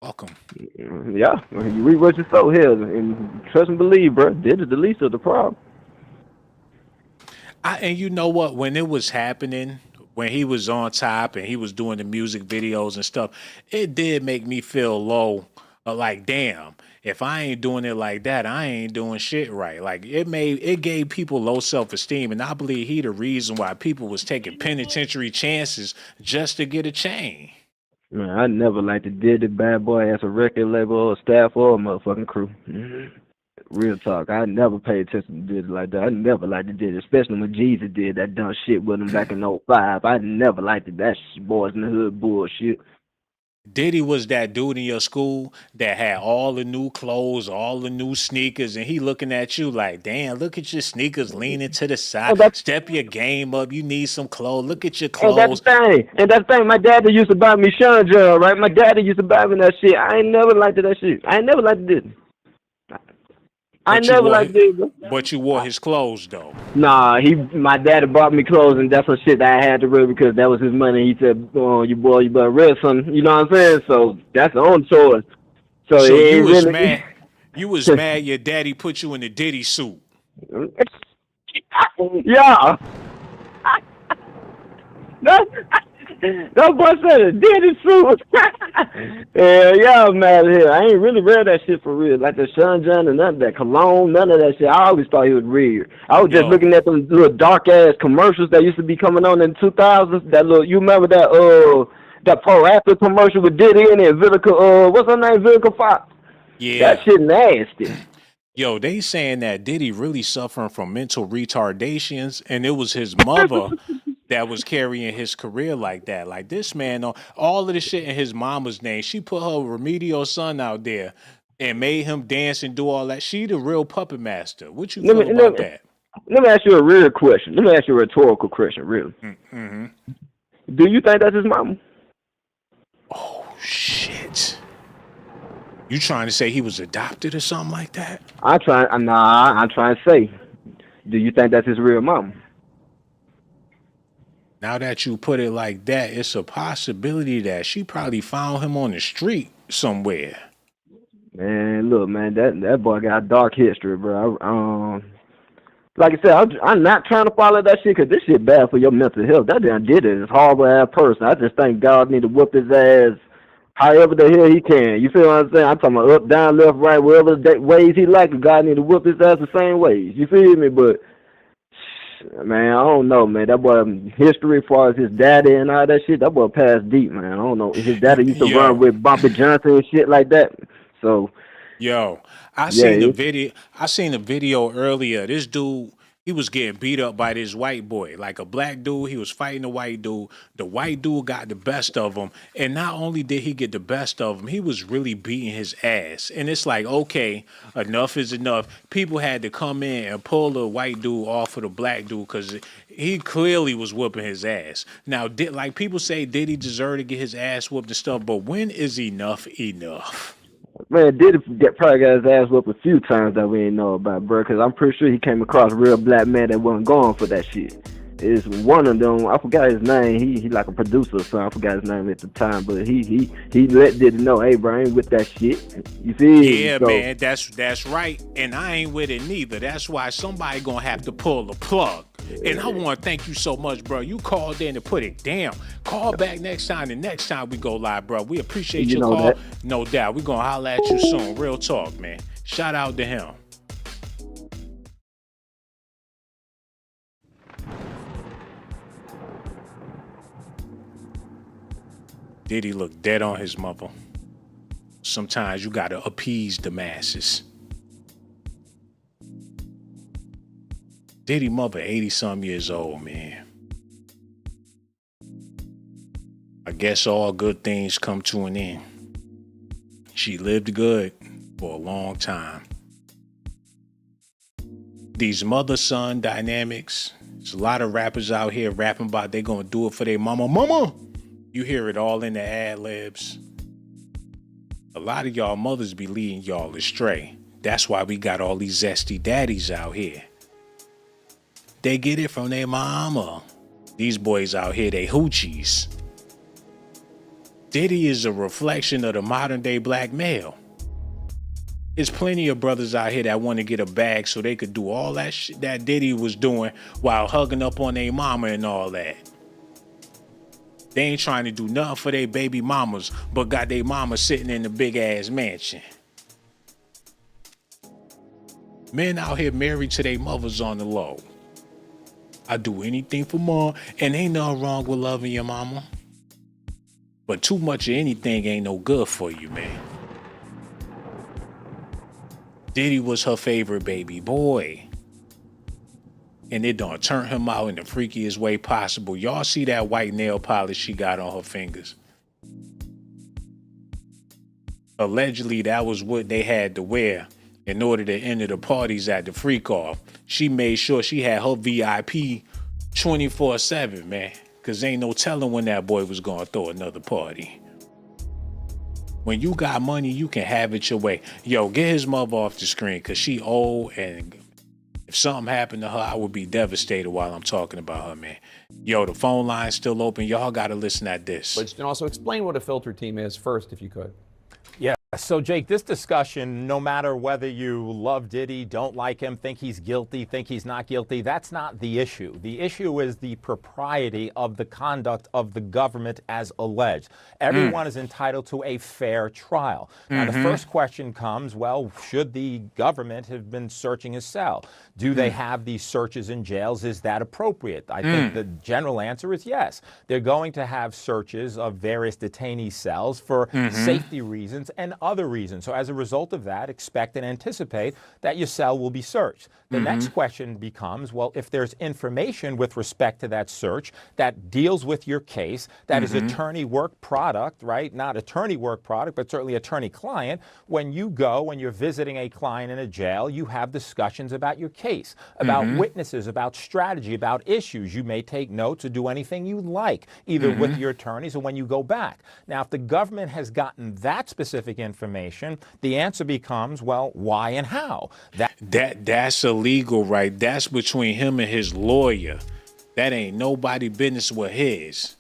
Welcome. Yeah, you read what you sow here, and trust and believe, bro. This is the least of the problem. And you know what? When it was happening, when he was on top and he was doing the music videos and stuff, it did make me feel low. Like, damn, if I ain't doing it like that, I ain't doing shit right. Like it gave people low self-esteem, and I believe he the reason why people was taking penitentiary chances just to get a chain. Man, I never liked to Diddy Bad Boy as a record label or staff or a motherfucking crew. Real talk. I never paid attention to Diddy like that. I never liked to Diddy, especially when Jesus did that dumb shit with him back in '05. I never liked it. That Boys in the Hood bullshit. Diddy was that dude in your school that had all the new clothes, all the new sneakers, and he looking at you like, damn, look at your sneakers leaning to the side. Step your game up. You need some clothes. Look at your clothes. And that's the thing. My daddy used to buy me Shawn, right? My daddy used to buy me that shit. I ain't never liked that shit. I ain't never liked Diddy. But you wore his clothes though. Nah, my daddy bought me clothes, and that's some shit that I had to wear because that was his money. He said, "Oh, you better wear something." You know what I'm saying? So that's the only choice. So you was mad. You was mad your daddy put you in the Diddy suit. Yeah. That boy said a Diddy suit. Yeah, I'm mad here. I ain't really read that shit for real. Like the Shawn John and none of that cologne, none of that shit. I always thought he was weird. I was just looking at them little dark ass commercials that used to be coming on in the 2000s. That little, you remember that pro-athlete commercial with Diddy in it? Vivica, what's her name? Vivica Fox. Yeah. That shit nasty. Yo, they saying that Diddy really suffering from mental retardations, and it was his mother that was carrying his career like that. Like this man, all of the shit in his mama's name, she put her remedial son out there and made him dance and do all that. She the real puppet master. What you feel about that? Let me ask you a real question. Let me ask you a rhetorical question, really. Mm-hmm. Do you think that's his mama? Oh, shit. You trying to say he was adopted or something like that? I'm trying to say, do you think that's his real mama? Now that you put it like that, it's a possibility that she probably found him on the street somewhere. Man, look, man, that boy got a dark history, bro. Like I said, I'm not trying to follow that shit because this shit bad for your mental health. That damn did it. It's a horrible ass person. I just think God need to whoop his ass however the hell he can. You feel what I'm saying? I'm talking about up, down, left, right, wherever ways he like it. God need to whoop his ass the same ways. You feel me? But man, I don't know, man. That boy history as far as his daddy and all that shit, that boy passed deep, man. I don't know. His daddy used to run with Bumpy Johnson and shit like that. So I seen a video earlier. This dude, he was getting beat up by this white boy. Like a black dude, he was fighting a white dude. The white dude got the best of him. And not only did he get the best of him, he was really beating his ass. And it's like, okay, enough is enough. People had to come in and pull the white dude off of the black dude because he clearly was whooping his ass. Now, like people say, did he deserve to get his ass whooped and stuff? But when is enough enough? Man, Diddy probably got his ass whooped a few times that we ain't know about, bro, because I'm pretty sure he came across a real black man that wasn't going for that shit. It's one of them, I forgot his name, he like a producer or something, I forgot his name at the time, but he let Diddy know, hey, bro, I ain't with that shit. You see? Yeah, so, man, that's right, and I ain't with it neither. That's why somebody gonna have to pull the plug. And I want to thank you so much, bro. You called in and put it down. Call back next time. The next time we go live, bro. We appreciate your call. That. No doubt. We're going to holler at you soon. Real talk, man. Shout out to him. Diddy look dead on his mother. Sometimes you got to appease the masses. Diddy mother 80-some years old, man. I guess all good things come to an end. She lived good for a long time. These mother-son dynamics, there's a lot of rappers out here rapping about they gonna do it for their mama. Mama! You hear it all in the ad-libs. A lot of y'all mothers be leading y'all astray. That's why we got all these zesty daddies out here. They get it from their mama. These boys out here, they hoochies. Diddy is a reflection of the modern day black male. There's plenty of brothers out here that want to get a bag so they could do all that shit that Diddy was doing while hugging up on their mama and all that. They ain't trying to do nothing for their baby mamas, but got their mama sitting in the big ass mansion. Men out here married to their mothers on the low. I do anything for mom, and ain't nothing wrong with loving your mama. But too much of anything ain't no good for you, man. Diddy was her favorite baby boy. And it done turn him out in the freakiest way possible. Y'all see that white nail polish she got on her fingers? Allegedly, that was what they had to wear in order to enter the parties at the freak off. She made sure she had her VIP 24/7, man. Cause ain't no telling when that boy was gonna throw another party. When you got money, you can have it your way. Yo, get his mother off the screen, cause she old, and if something happened to her, I would be devastated while I'm talking about her, man. Yo, the phone line's still open. Y'all gotta listen at this. But also explain what a filter team is first, if you could. Yeah, so Jake, this discussion, no matter whether you love Diddy, don't like him, think he's guilty, think he's not guilty, that's not the issue. The issue is the propriety of the conduct of the government as alleged. Everyone is entitled to a fair trial. Now, the first question comes, well, should the government have been searching his cell? Do they have these searches in jails? Is that appropriate? I think the general answer is yes. They're going to have searches of various detainee cells for safety reasons and other reasons. So as a result of that, expect and anticipate that your cell will be searched. The next question becomes, well, if there's information with respect to that search that deals with your case, that is attorney work product, right? Not attorney work product, but certainly attorney client. When you go, when you're visiting a client in a jail, you have discussions about your case, about witnesses, about strategy, about issues. You may take notes or do anything you like, either with your attorneys or when you go back. Now, if the government has gotten that specific information, the answer becomes, well, why and how? That's illegal, right? That's between him and his lawyer. That ain't nobody business with his.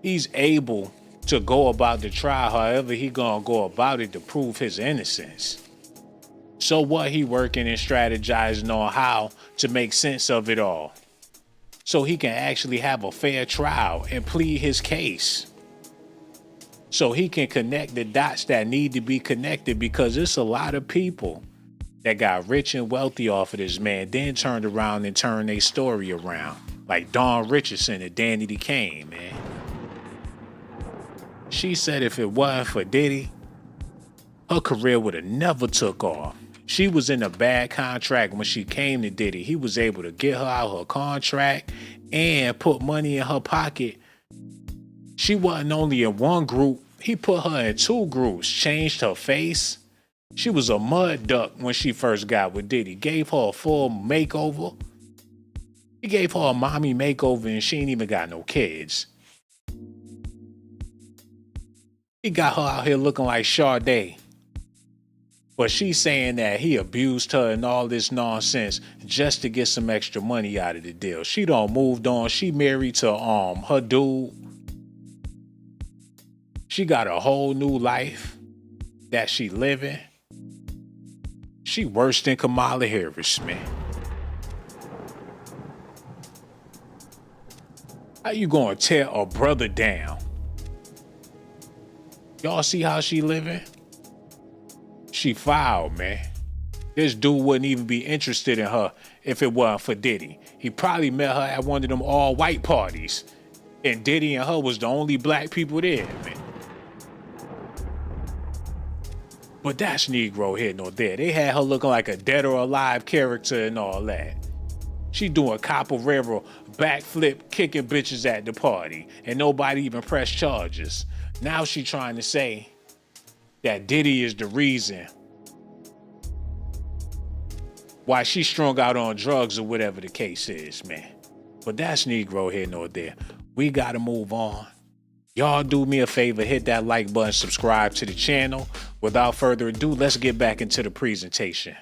He's able to go about the trial however he gonna go about it to prove his innocence. So what, he working and strategizing on how to make sense of it all, so he can actually have a fair trial and plead his case, so he can connect the dots that need to be connected, because it's a lot of people that got rich and wealthy off of this man, then turned around and turned their story around, like Dawn Richardson and Danny DeCane, man. She said if it wasn't for Diddy, her career would have never took off. She was in a bad contract when she came to Diddy. He was able to get her out her contract and put money in her pocket. She wasn't only in one group, he put her in two groups, changed her face. She was a mud duck when she first got with Diddy. Gave her a full makeover. He gave her a mommy makeover and she ain't even got no kids. He got her out here looking like Sade. But she's saying that he abused her and all this nonsense just to get some extra money out of the deal. She done moved on. She married to her dude. She got a whole new life that she living. She worse than Kamala Harris, man. How you gonna tear a brother down? Y'all see how she living? She foul, man. This dude wouldn't even be interested in her if it wasn't for Diddy. He probably met her at one of them all-white parties, and Diddy and her was the only black people there, man. But that's Negro here nor there. They had her looking like a dead or alive character and all that. She doing capoeira, backflip, kicking bitches at the party, and nobody even pressed charges. Now she trying to say that Diddy is the reason why she strung out on drugs or whatever the case is, man. But that's Negro here nor there. We gotta move on. Y'all do me a favor, hit that like button, subscribe to the channel. Without further ado, let's get back into the presentation.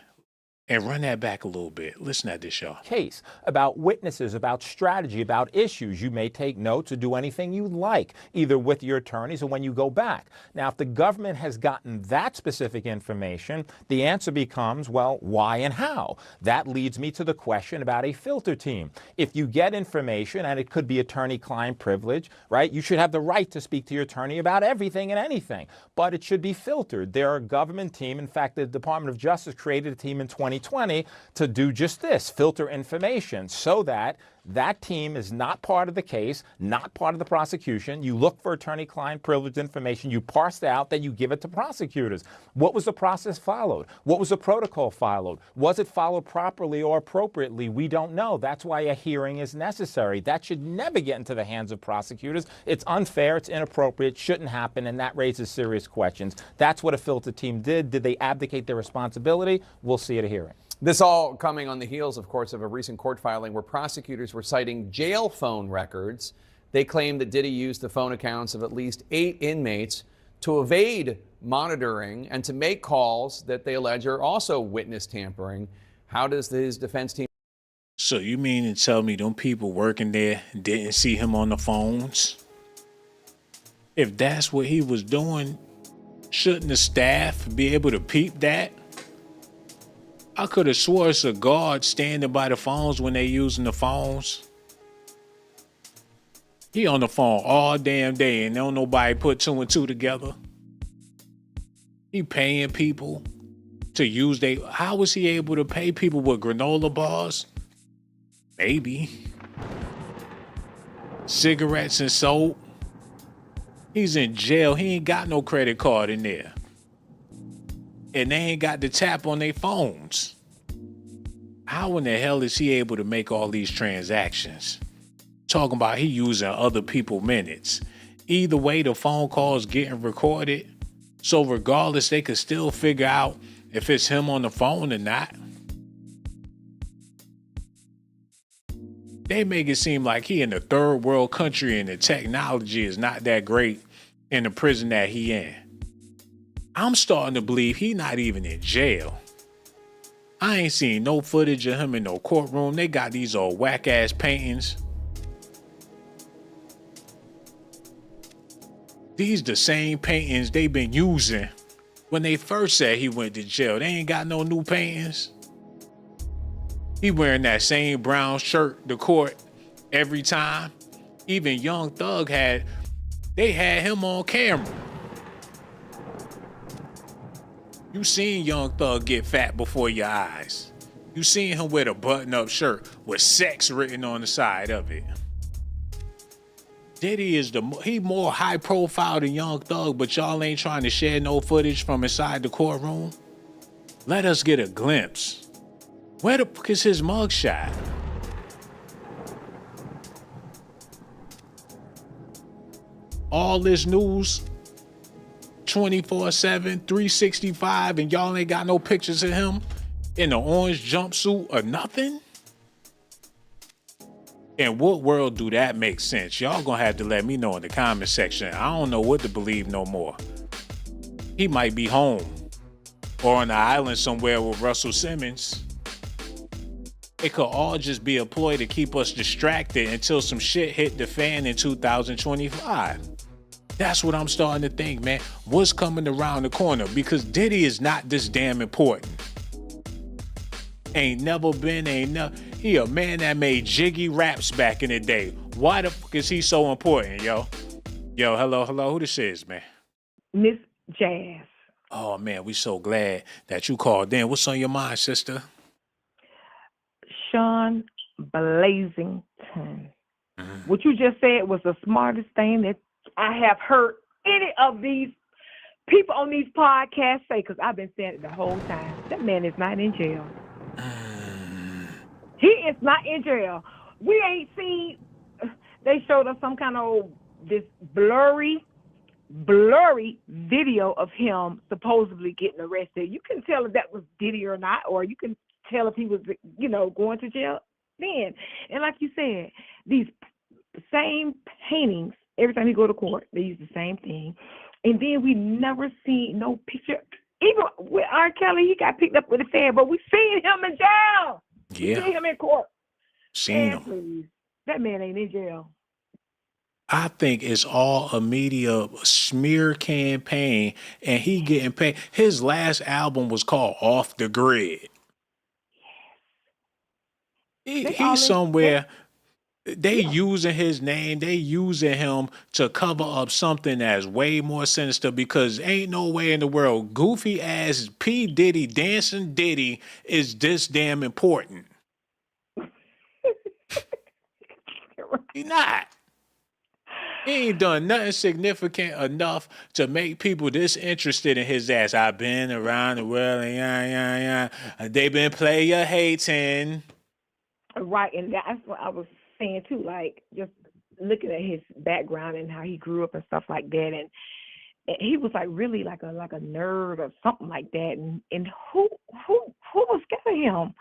And run that back a little bit. Listen at this, y'all. Case about witnesses, about strategy, about issues. You may take notes or do anything you like, either with your attorneys or when you go back. Now, if the government has gotten that specific information, the answer becomes, well, why and how? That leads me to the question about a filter team. If you get information, and it could be attorney-client privilege, right? You should have the right to speak to your attorney about everything and anything, but it should be filtered. There are a government team. In fact, the Department of Justice created a team in 2018 2020 to do just this, filter information, so that that team is not part of the case, not part of the prosecution. You look for attorney-client privileged information, you parse it out, then you give it to prosecutors. What was the process followed? What was the protocol followed? Was it followed properly or appropriately? We don't know. That's why a hearing is necessary. That should never get into the hands of prosecutors. It's unfair, it's inappropriate, shouldn't happen, and that raises serious questions. That's what a filter team did. Did they abdicate their responsibility? We'll see at a hearing. This all coming on the heels, of course, of a recent court filing where prosecutors were citing jail phone records. They claimed that Diddy used the phone accounts of at least 8 inmates to evade monitoring and to make calls that they allege are also witness tampering. How does his defense team? So you mean to tell me them people working there didn't see him on the phones? If that's what he was doing, shouldn't the staff be able to peep that? I could have swore it's a guard standing by the phones when they using the phones. He on the phone all damn day and don't nobody put 2 and 2 together. He paying people to use how was he able to pay people with granola bars? Maybe. Cigarettes and soap. He's in jail. He ain't got no credit card in there. And they ain't got the tap on their phones. How in the hell is he able to make all these transactions? Talking about he using other people's minutes. Either way, the phone call's getting recorded. So regardless, they could still figure out if it's him on the phone or not. They make it seem like he in a third world country and the technology is not that great in the prison that he in. I'm starting to believe he not even in jail. I ain't seen no footage of him in no courtroom. They got these old whack ass paintings. These the same paintings they been using when they first said he went to jail. They ain't got no new paintings. He wearing that same brown shirt to court every time. Even Young Thug had him on camera. You seen Young Thug get fat before your eyes. You seen him with a button-up shirt with sex written on the side of it. Diddy is he more high profile than Young Thug, but y'all ain't trying to share no footage from inside the courtroom. Let us get a glimpse. Where the fuck is his mugshot? All this news 24/7, 365, and y'all ain't got no pictures of him in the orange jumpsuit or nothing? In what world do that make sense? Y'all gonna have to let me know in the comment section. I don't know what to believe no more. He might be home or on the island somewhere with Russell Simmons. It could all just be a ploy to keep us distracted until some shit hit the fan in 2025. That's what I'm starting to think, man. What's coming around the corner? Because Diddy is not this damn important. Ain't never been, he a man that made jiggy raps back in the day. Why the fuck is he so important, yo? Yo, hello, who this is, man? Miss Jazz. Oh, man, we so glad that you called in. What's on your mind, sister? Shawn Blazington. What you just said was the smartest thing that I have heard any of these people on these podcasts say, because I've been saying it the whole time. That man is not in jail. He is not in jail. We ain't seen, they showed us some kind of this blurry video of him supposedly getting arrested. You can tell if that was Diddy or not, or you can tell if he was, going to jail then. And like you said, these same paintings, every time he go to court, they use the same thing. And then we never seen no picture. Even with R. Kelly, he got picked up with a fan, but we seen him in jail. Yeah. We seen him in court. Seen him. Please, that man ain't in jail. I think it's all a media smear campaign, and he getting paid. His last album was called Off the Grid. He's somewhere They using his name, they using him to cover up something that's way more sinister because ain't no way in the world goofy ass P. Diddy dancing Diddy is this damn important. He not. He ain't done nothing significant enough to make people this interested in his ass. I've been around the world and they been player hating. Right, and that's what I was saying too. Like just looking at his background and how he grew up and stuff like that, and he was like really like a nerd or something like that. And who was scared of him?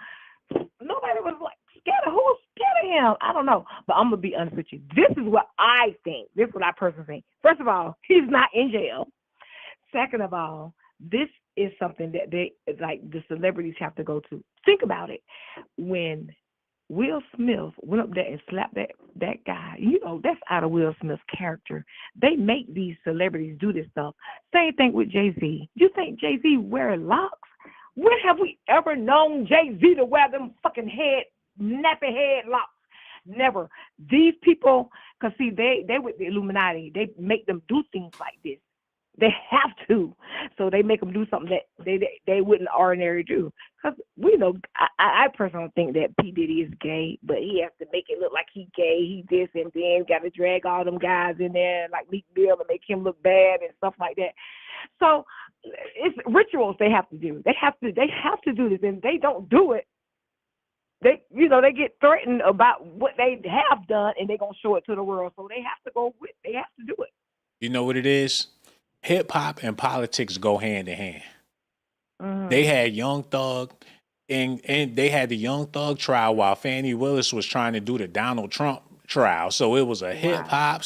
Nobody was like scared of who was scared of him. I don't know, but I'm gonna be honest with you. This is what I think. This is what I personally think. First of all, he's not in jail. Second of all, this is something that they like the celebrities have to go to. Think about it. When Will Smith went up there and slapped that guy, you know, that's out of Will Smith's character. They make these celebrities do this stuff. Same thing with Jay-Z. You think Jay-Z wear locks? When have we ever known Jay-Z to wear them fucking nappy head locks? Never. These people, because see, they with the Illuminati, they make them do things like this. They have to. So they make them do something that they wouldn't ordinarily do. Because we know, I personally think that P. Diddy is gay, but he has to make it look like he gay. He this and then got to drag all them guys in there like Meek Mill and make him look bad and stuff like that. So it's rituals they have to do. They have to do this, and they don't do it. They get threatened about what they have done, and they're gonna show it to the world. So they have to do it. You know what it is? Hip hop and politics go hand in hand. Mm-hmm. They had Young Thug, and they had the Young Thug trial while Fannie Willis was trying to do the Donald Trump trial. So it was a hip hop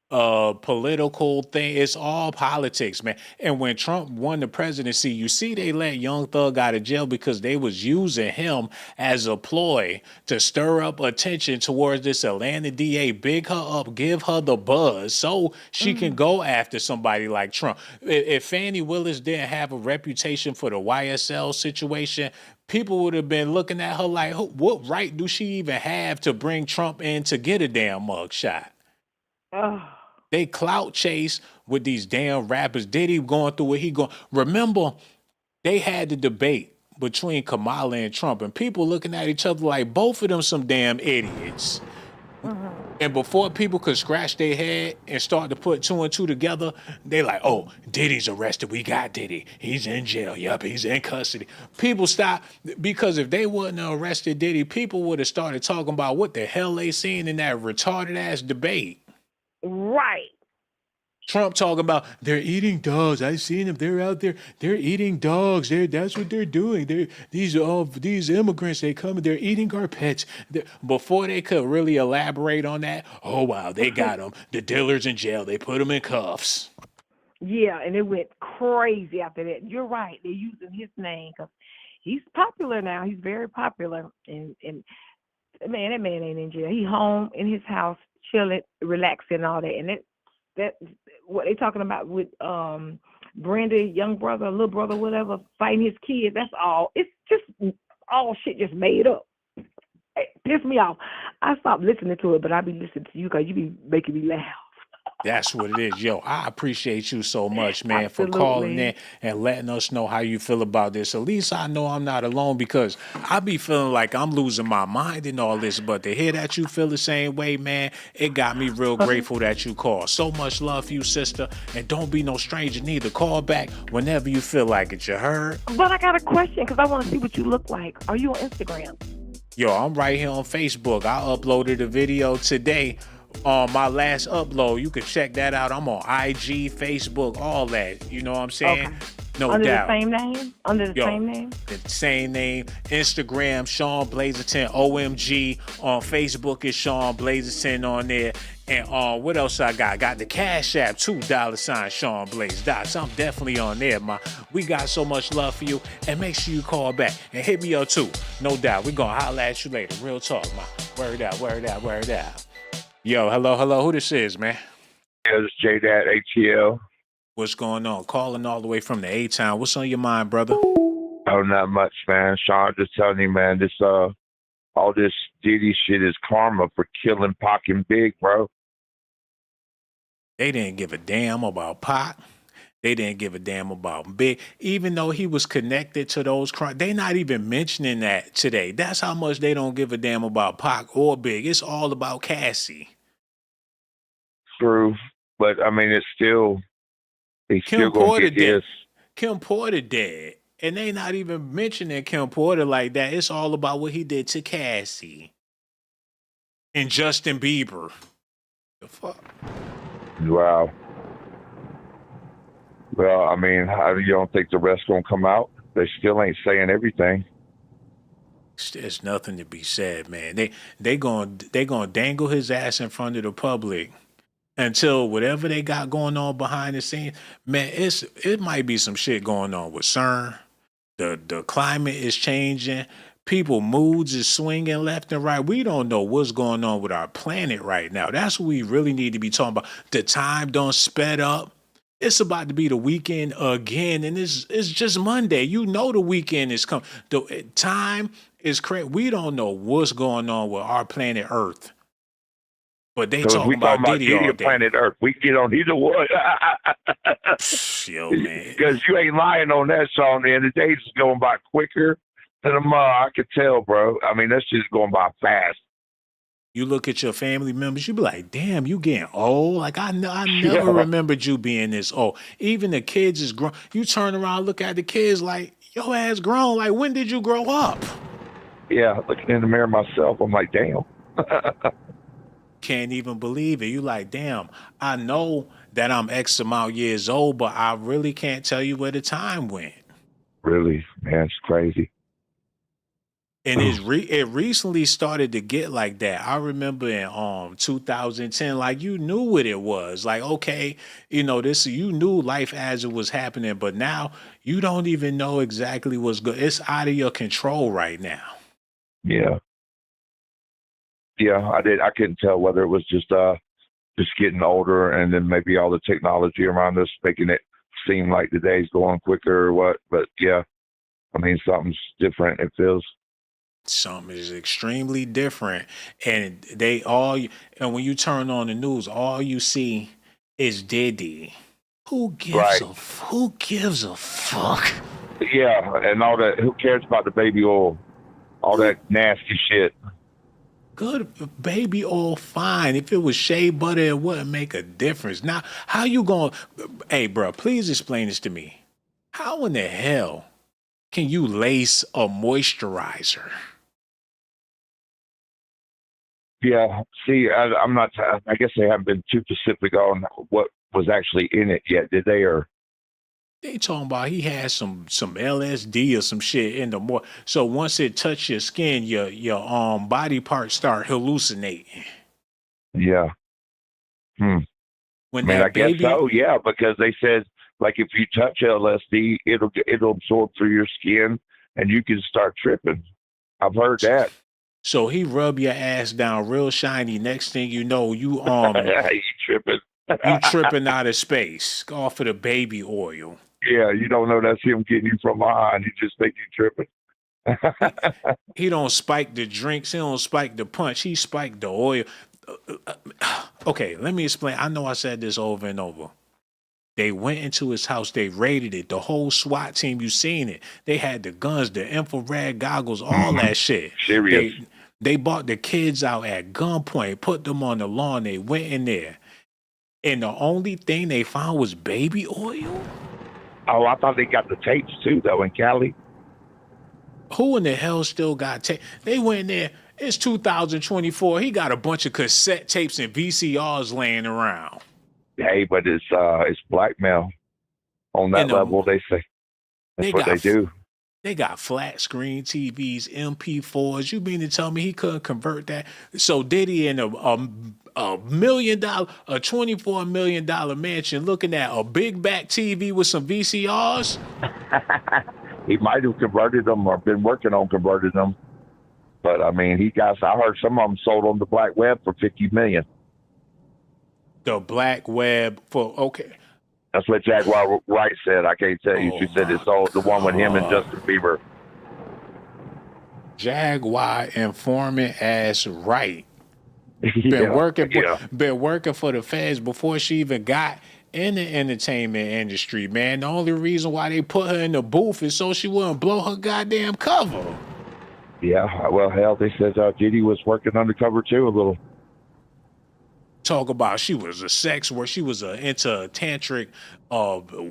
/ political thing. It's all politics, man. And when Trump won the presidency, you see they let Young Thug out of jail because they was using him as a ploy to stir up attention towards this Atlanta DA, big her up, give her the buzz so she can go after somebody like Trump. If Fannie Willis didn't have a reputation for the YSL situation, people would have been looking at her like, what right do she even have to bring Trump in to get a damn mugshot? They clout chase with these damn rappers. Diddy going through what he going. Remember, they had the debate between Kamala and Trump, and people looking at each other like both of them some damn idiots. Mm-hmm. And before people could scratch their head and start to put 2 and 2 together, they like, oh, Diddy's arrested. We got Diddy. He's in jail. Yup, he's in custody. People stop because if they wouldn't have arrested Diddy, people would have started talking about what the hell they seen in that retarded ass debate. Right. Trump talking about they're eating dogs. I've seen them. They're out there. They're eating dogs. That's what they're doing. These immigrants. They come. They're eating our pets. Before they could really elaborate on that, oh wow, they got them. The dealer's in jail. They put them in cuffs. Yeah, and it went crazy after that. You're right. They're using his name because he's popular now. He's very popular, and that man ain't in jail. He home in his house, chilling, relaxing, all that, and that what they talking about with Brenda, young brother, little brother, whatever, fighting his kids. That's all. It's just all shit just made up. It pissed me off. I stopped listening to it, but I be listening to you because you be making me laugh. That's what it is. Yo, I appreciate you so much, man, Absolutely. for calling in and letting us know how you feel about this. At least I know I'm not alone because I be feeling like I'm losing my mind and all this. But to hear that you feel the same way, man, it got me real grateful that you called. So much love for you, sister. And don't be no stranger neither. Call back whenever you feel like it. You heard? But I got a question because I want to see what you look like. Are you on Instagram? Yo, I'm right here on Facebook. I uploaded a video today on my last upload. You can check that out. I'm on IG, Facebook, all that. You know what I'm saying? Okay. No Under doubt. the same name? Under the same name? The same name. Instagram, Shawn Blazington, OMG. On Facebook is Shawn Blazington on there. And what else I got? I got the Cash App, $2 Shawn Blaze Dots. I'm definitely on there, man. We got so much love for you. And make sure you call back and hit me up too. No doubt. We're going to holler at you later. Real talk, man. Word out, word out, word out. Yo, hello. Who this is, man? Yeah, this is J-Dad, ATL. What's going on? Calling all the way from the A-Town. What's on your mind, brother? Oh, not much, man. Shawn, just telling you, man, this all this Diddy shit is karma for killing Pac and Big, bro. They didn't give a damn about Pac. They didn't give a damn about Big, even though he was connected to those crimes. They not even mentioning that today. That's how much they don't give a damn about Pac or Big. It's all about Cassie. True, but I mean, it's still they still Kim gonna Porter get his. dead. Kim Porter dead. And they not even mentioning Kim Porter like that. It's all about what he did to Cassie. And Justin Bieber. The fuck? Wow. Well, I mean, you don't think the rest gonna come out? They still ain't saying everything. There's nothing to be said, man. They gonna dangle his ass in front of the public until whatever they got going on behind the scenes, man. It might be some shit going on with CERN. The climate is changing. People moods is swinging left and right. We don't know what's going on with our planet right now. That's what we really need to be talking about. The time done sped up. It's about to be the weekend again, and it's just Monday. You know the weekend is coming. The time is crazy. We don't know what's going on with our planet Earth. But they So if we talking about Diddy all or day. planet Earth, we get on either one. Yo, man. Because you ain't lying on that, Shawn. The end of the day, it's going by quicker than a mile. I could tell, bro. I mean, that's just going by fast. You look at your family members, you be like, damn, you getting old. Like, I never remembered you being this old. Even the kids is grown. You turn around, look at the kids like, your ass grown. Like, when did you grow up? Yeah, looking in the mirror myself, I'm like, damn. Can't even believe it. You like, damn, I know that I'm X amount years old, but I really can't tell you where the time went. Really, man, it's crazy. And it recently started to get like that. I remember in 2010, like you knew what it was. Like, okay, you know, you knew life as it was happening, but now you don't even know exactly what's good. It's out of your control right now. Yeah. Yeah, I couldn't tell whether it was just getting older and then maybe all the technology around us making it seem like the day's going quicker or what. But yeah, I mean, something's different. It feels. Something is extremely different, and and when you turn on the news, all you see is Diddy. Who gives a fuck? Yeah, and all that. Who cares about the baby oil? All that nasty shit. Good baby oil, fine. If it was shea butter, it wouldn't make a difference. Now, how you going? Hey, bro, please explain this to me. How in the hell can you lace a moisturizer? Yeah, see, I'm not. I guess they haven't been too specific on what was actually in it yet, did they? Or they talking about he had some LSD or some shit in the more. So once it touch your skin, your body parts start hallucinating. Yeah. When I guess so. Yeah, because they said like if you touch LSD, it'll absorb through your skin and you can start tripping. I've heard that. So he rub your ass down real shiny. Next thing you know, you you tripping. You tripping out of space off of the baby oil. Yeah, you don't know that's him getting you from behind. He just think you tripping. He don't spike the drinks. He don't spike the punch. He spiked the oil. Okay, let me explain. I know I said this over and over. They went into his house. They raided it. The whole SWAT team, you seen it. They had the guns, the infrared goggles, all that shit. Serious. They bought the kids out at gunpoint, put them on the lawn. They went in there. And the only thing they found was baby oil? Oh, I thought they got the tapes too, though, in Cali. Who in the hell still got tapes? They went in there. It's 2024. He got a bunch of cassette tapes and VCRs laying around. Hey, but it's blackmail on that level. They say that's what they do. They got flat screen TVs, MP4s. You mean to tell me he couldn't convert that? So Diddy in a $1 million, a $24 million mansion, looking at a big back TV with some VCRs. He might have converted them or been working on converting them, but I mean, I heard some of them sold on the black web for $50 million. The black web okay. That's what Jaguar Wright said. I can't tell you. She said it's all the one with him and Justin Bieber. Jaguar informant ass right. Yeah. Been working for the feds before she even got in the entertainment industry, man. The only reason why they put her in the booth is so she wouldn't blow her goddamn cover. Yeah. Well, hell, they said Diddy was working undercover too a little. Talk about she was a sex where she was into tantric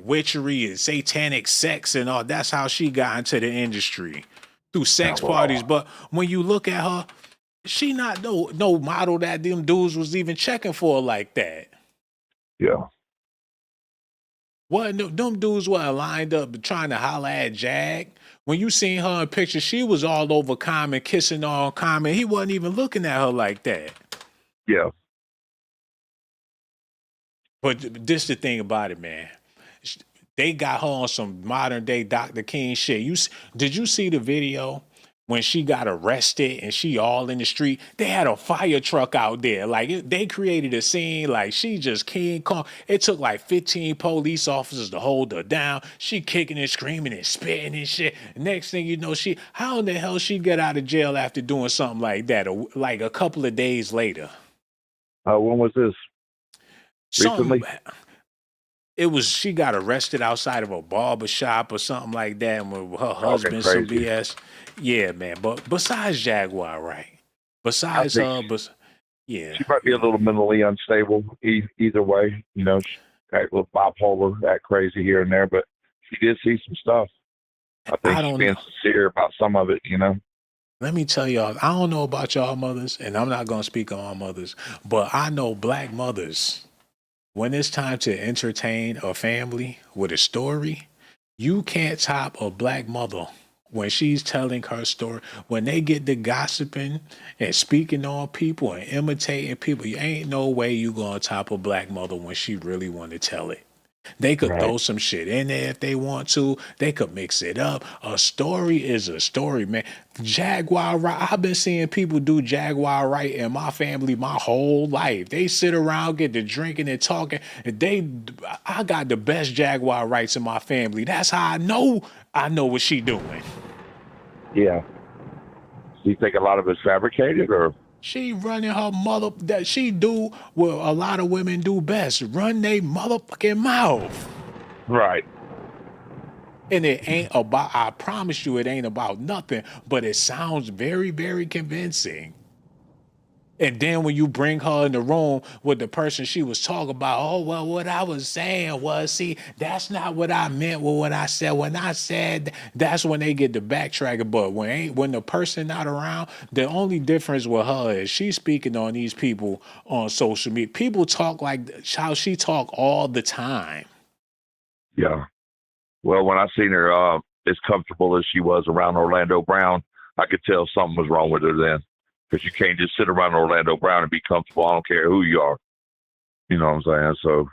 witchery and satanic sex and all. That's how she got into the industry through sex parties. But when you look at her, she not no model that them dudes was even checking for like that. Yeah. What them dudes were lined up trying to holler at Jag. When you seen her in pictures, she was all over Common, kissing on Common. He wasn't even looking at her like that. Yeah. But this the thing about it, man. They got her on some modern day Dr. King shit. Did you see the video when she got arrested and she all in the street? They had a fire truck out there. Like they created a scene like she just King Kong. It took like 15 police officers to hold her down. She kicking and screaming and spitting and shit. Next thing you know, how in the hell she get out of jail after doing something like that? Like a couple of days later. When was this? Recently? She got arrested outside of a barber shop or something like that, and with her husband, some BS. Yeah, man. But besides Jaguar, right? Besides her, yeah. She might be a little mentally unstable either way. You know, she got a little bipolar, that crazy here and there, but she did see some stuff. I think she's being sincere about some of it, you know. Let me tell y'all, I don't know about y'all mothers, and I'm not going to speak on all mothers, but I know black mothers. When it's time to entertain a family with a story, you can't top a black mother when she's telling her story. When they get to gossiping and speaking on people and imitating people, you ain't no way you gonna top a black mother when she really want to tell it. They could throw some shit in there if they want to. They could mix it up. A story is a story, man. Jaguar right. I've been seeing people do Jaguar right in my family my whole life. They sit around, get to drinking and talking. And I got the best Jaguar rights in my family. That's how I know what she doing. Yeah. Do you think a lot of it's fabricated or? She running her mother that she do what a lot of women do best. Run they motherfucking mouth. Right. And it ain't about, I promise you it ain't about nothing, but it sounds very, very convincing. And then when you bring her in the room with the person she was talking about, oh, well, what I was saying was, see, that's not what I meant with what I said. When I said, that's when they get the backtracking. But when the person not around, the only difference with her is she's speaking on these people on social media. People talk like how she talk all the time. Yeah. Well, when I seen her as comfortable as she was around Orlando Brown, I could tell something was wrong with her then. Because you can't just sit around Orlando Brown and be comfortable. I don't care who you are. You know what I'm saying? So.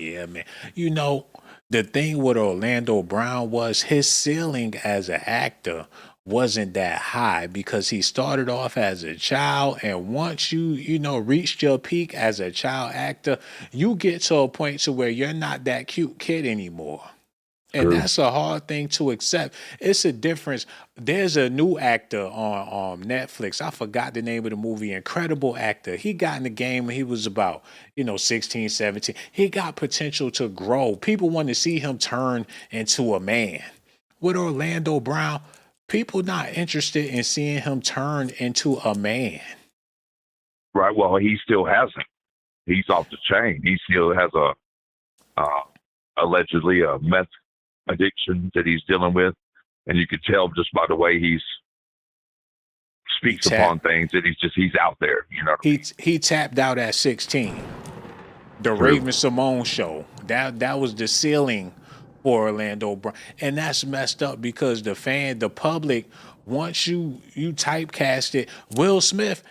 Yeah, man. You know, the thing with Orlando Brown was his ceiling as an actor wasn't that high because he started off as a child. And once you reached your peak as a child actor, you get to a point to where you're not that cute kid anymore. And that's a hard thing to accept. It's a difference. There's a new actor on Netflix. I forgot the name of the movie. Incredible actor. He got in the game when he was about, 16, 17. He got potential to grow. People want to see him turn into a man. With Orlando Brown, people not interested in seeing him turn into a man. Right. Well, he still hasn't. He's off the chain. He still has allegedly a meth addiction that he's dealing with, and you could tell just by the way he speaks upon things that he's out there. You know, he tapped out at 16. The Raven Simone show that was the ceiling for Orlando Brown, and that's messed up because the public, once you typecast it, Will Smith.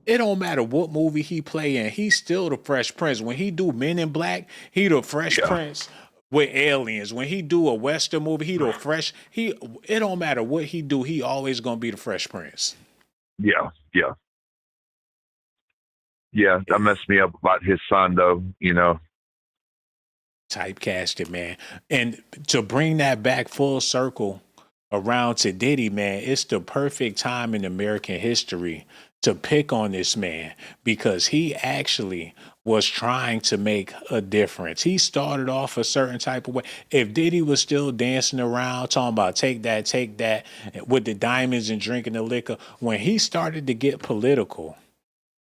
It don't matter what movie he play in, he's still the Fresh Prince. When he do Men in Black, he the Fresh Prince. With aliens, when he do a Western movie, it don't matter what he do, he always gonna be the Fresh Prince. Yeah. That messed me up about his son, though. Typecasted, man. And to bring that back full circle around to Diddy, man, it's the perfect time in American history to pick on this man because he actually was trying to make a difference. He started off a certain type of way. If Diddy was still dancing around talking about take that with the diamonds and drinking the liquor, when he started to get political,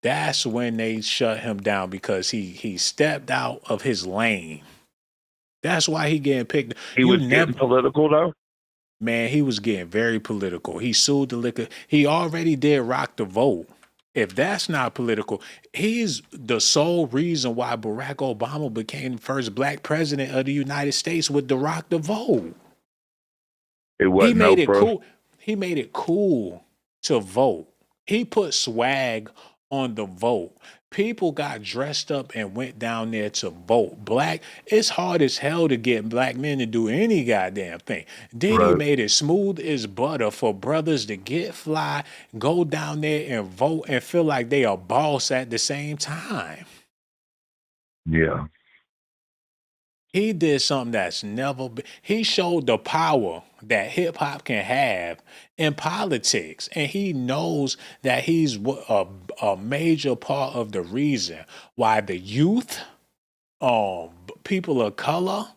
that's when they shut him down because he stepped out of his lane. That's why he getting picked. He was getting political though. Man, he was getting very political. He sued the liquor. He already did rock the vote. If that's not political, he's the sole reason why Barack Obama became the first black president of the United States with the rock the vote. It wasn't cool. He made it cool to vote. He put swag on the vote. People got dressed up and went down there to vote. It's hard as hell to get black men to do any goddamn thing. Diddy made it smooth as butter for brothers to get fly, go down there and vote and feel like they are boss at the same time. Yeah. He did something that's never been. He showed the power that hip hop can have in politics. And he knows that he's a major part of the reason why the youth, people of color,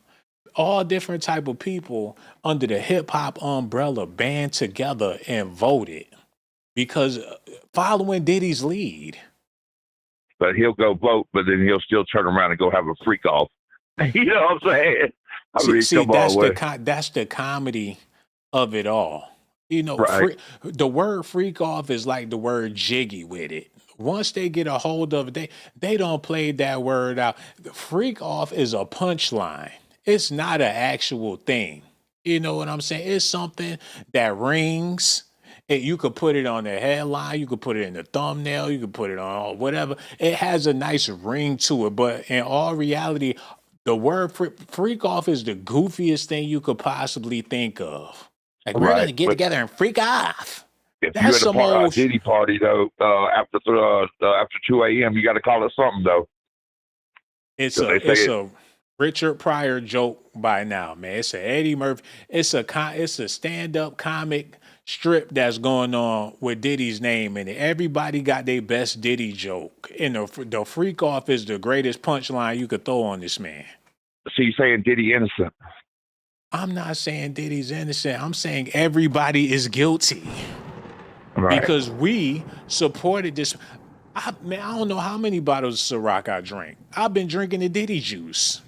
all different type of people under the hip hop umbrella band together and voted because following Diddy's lead. But he'll go vote, but then he'll still turn around and go have a freak off. You know what I'm saying? That's the comedy of it all. You know, the word freak off is like the word jiggy with it. Once they get a hold of it, they don't play that word out. The freak off is a punchline. It's not an actual thing. You know what I'm saying? It's something that rings. You could put it on the headline, you could put it in the thumbnail, you could put it on whatever. It has a nice ring to it, but in all reality, the word freak off is the goofiest thing you could possibly think of. Like, we're going to get together and freak off. If you're at a Diddy party, though, after 2 a.m., you got to call it something, though. It's a Richard Pryor joke by now, man. It's a Eddie Murphy. It's a stand-up comic strip that's going on with Diddy's name in it. Everybody got their best Diddy joke. And the freak off is the greatest punchline you could throw on this man. So you're saying Diddy innocent? I'm not saying Diddy's innocent. I'm saying everybody is guilty. Right. Because we supported this. I don't know how many bottles of Ciroc I drank. I've been drinking the Diddy juice.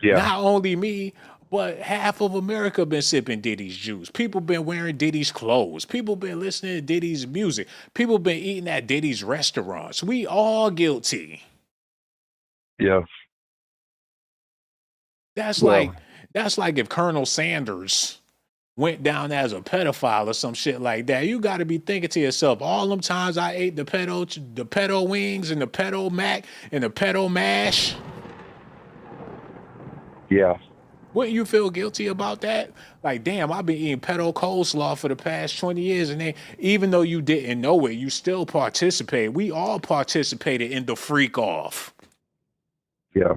Yeah. Not only me, but half of America been sipping Diddy's juice. People been wearing Diddy's clothes. People been listening to Diddy's music. People been eating at Diddy's restaurants. We all guilty. Yeah. That's like if Colonel Sanders went down as a pedophile or some shit like that. You got to be thinking to yourself, all them times I ate the pedo wings and the pedo mac and the pedo mash. Yeah. Wouldn't you feel guilty about that? Like, damn, I've been eating pedo coleslaw for the past 20 years, and then even though you didn't know it, you still participated. We all participated in the freak off. Yeah.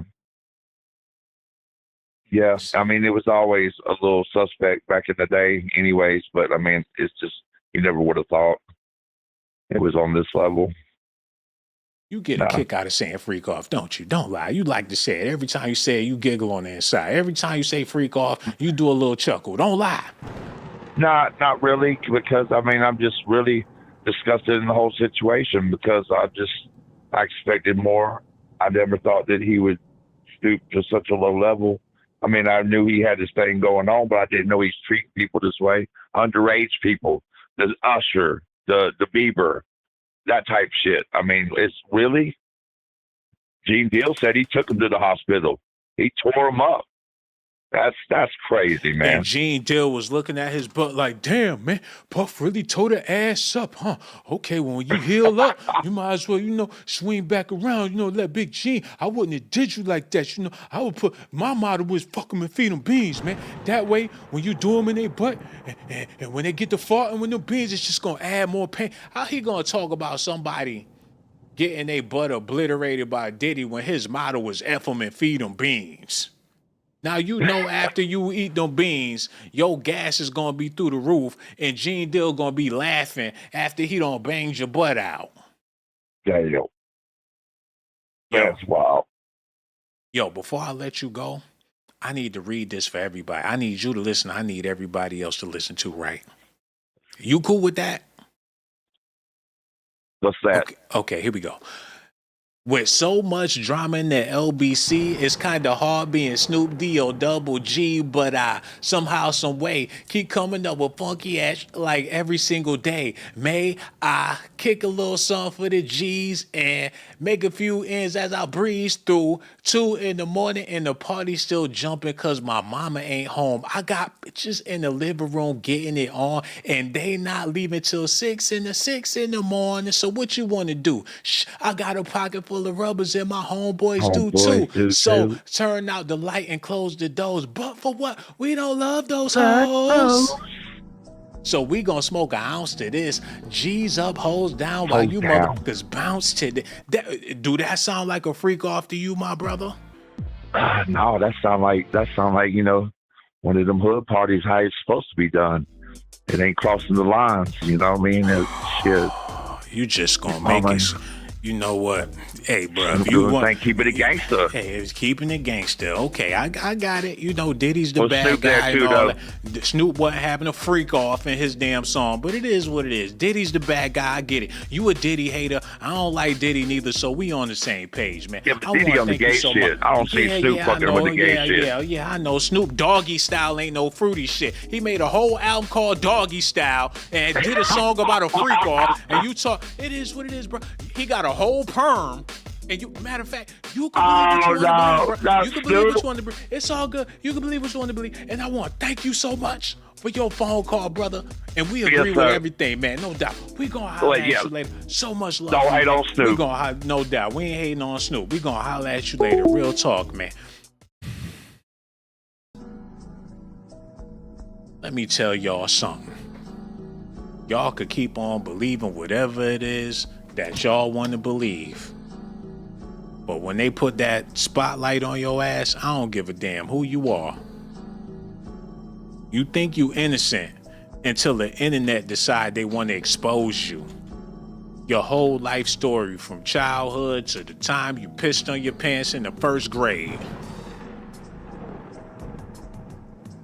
Yeah, I mean, it was always a little suspect back in the day anyways, but I mean, it's just, you never would have thought it was on this level. You get a kick out of saying freak off, don't you? Don't lie. You like to say it. Every time you say it, you giggle on the inside. Every time you say freak off, you do a little chuckle. Don't lie. Not really, because, I mean, I'm just really disgusted in the whole situation because I expected more. I never thought that he would stoop to such a low level. I mean, I knew he had this thing going on, but I didn't know he's treating people this way. Underage people, the Usher, the Bieber, that type shit. I mean, it's really. Gene Deal said he took him to the hospital. He tore him up. That's crazy, man. And Gene Deal was looking at his butt like, damn, man, Puff really tore the ass up, huh? Okay, well, when you heal up, you might as well, swing back around, let Big Gene. I wouldn't have did you like that, I would put, my motto was fuck them and feed them beans, man. That way, when you do them in their butt, and when they get to farting with them beans, it's just going to add more pain. How he going to talk about somebody getting their butt obliterated by Diddy when his motto was F them and feed them beans? Now you know after you eat them beans, your gas is gonna be through the roof, and Gene Dill gonna be laughing after he done banged your butt out. Damn. Yo, That's wild. yo, before I let you go, I need to read this for everybody. I need you to listen. I need everybody else to listen to, right? You cool with that? What's that? Okay, here we go. With so much drama in the LBC, it's kind of hard being Snoop D or Double G, but I somehow, some way keep coming up with funky ass like every single day. May I kick a little something for the G's and make a few ends as I breeze through 2 in the morning and the party still jumping cause my mama ain't home. I got bitches in the living room getting it on and they not leaving till 6 in the morning. So what you want to do? Shh, I got a pocket full of rubbers and my homeboys do too. So turn out the light and close the doors. But for what? We don't love those hoes. So we gonna smoke an ounce to this. G's up, hoes down while you motherfuckers bounce to do that sound like a freak off to you, my brother? No, that sound like one of them hood parties how it's supposed to be done. It ain't crossing the lines, you know what I mean? Shit. You just gonna make it. You know what? Hey, bro, if you want keep it a gangster. Hey, it's keeping it gangster. Okay, I got it. You know, Diddy's the bad Snoop guy too, and all that. Snoop wasn't having a freak off in his damn song, but it is what it is. Diddy's the bad guy. I get it. You a Diddy hater. I don't like Diddy neither, so we on the same page, man. Yeah, but Diddy on the gay shit. I don't see Snoop fucking with the gay shit. Yeah, I know. Snoop Doggy Style ain't no fruity shit. He made a whole album called Doggy Style and did a song about a freak off, and you talk. It is what it is, bro. He got a whole perm. And you, matter of fact, you can believe what you want to believe, bro. You can believe what you want to believe. It's all good. You can believe what you want to believe. And I want to thank you so much for your phone call, brother. And we agree with everything, man. No doubt. We gonna holler at you later. So much love. Don't hate on Snoop. We gonna no doubt. We ain't hating on Snoop. We gonna holler at you later. Real talk, man. Let me tell y'all something. Y'all could keep on believing whatever it is that y'all want to believe. But when they put that spotlight on your ass, I don't give a damn who you are. You think you innocent until the internet decide they want to expose you. Your whole life story from childhood to the time you pissed on your pants in the first grade.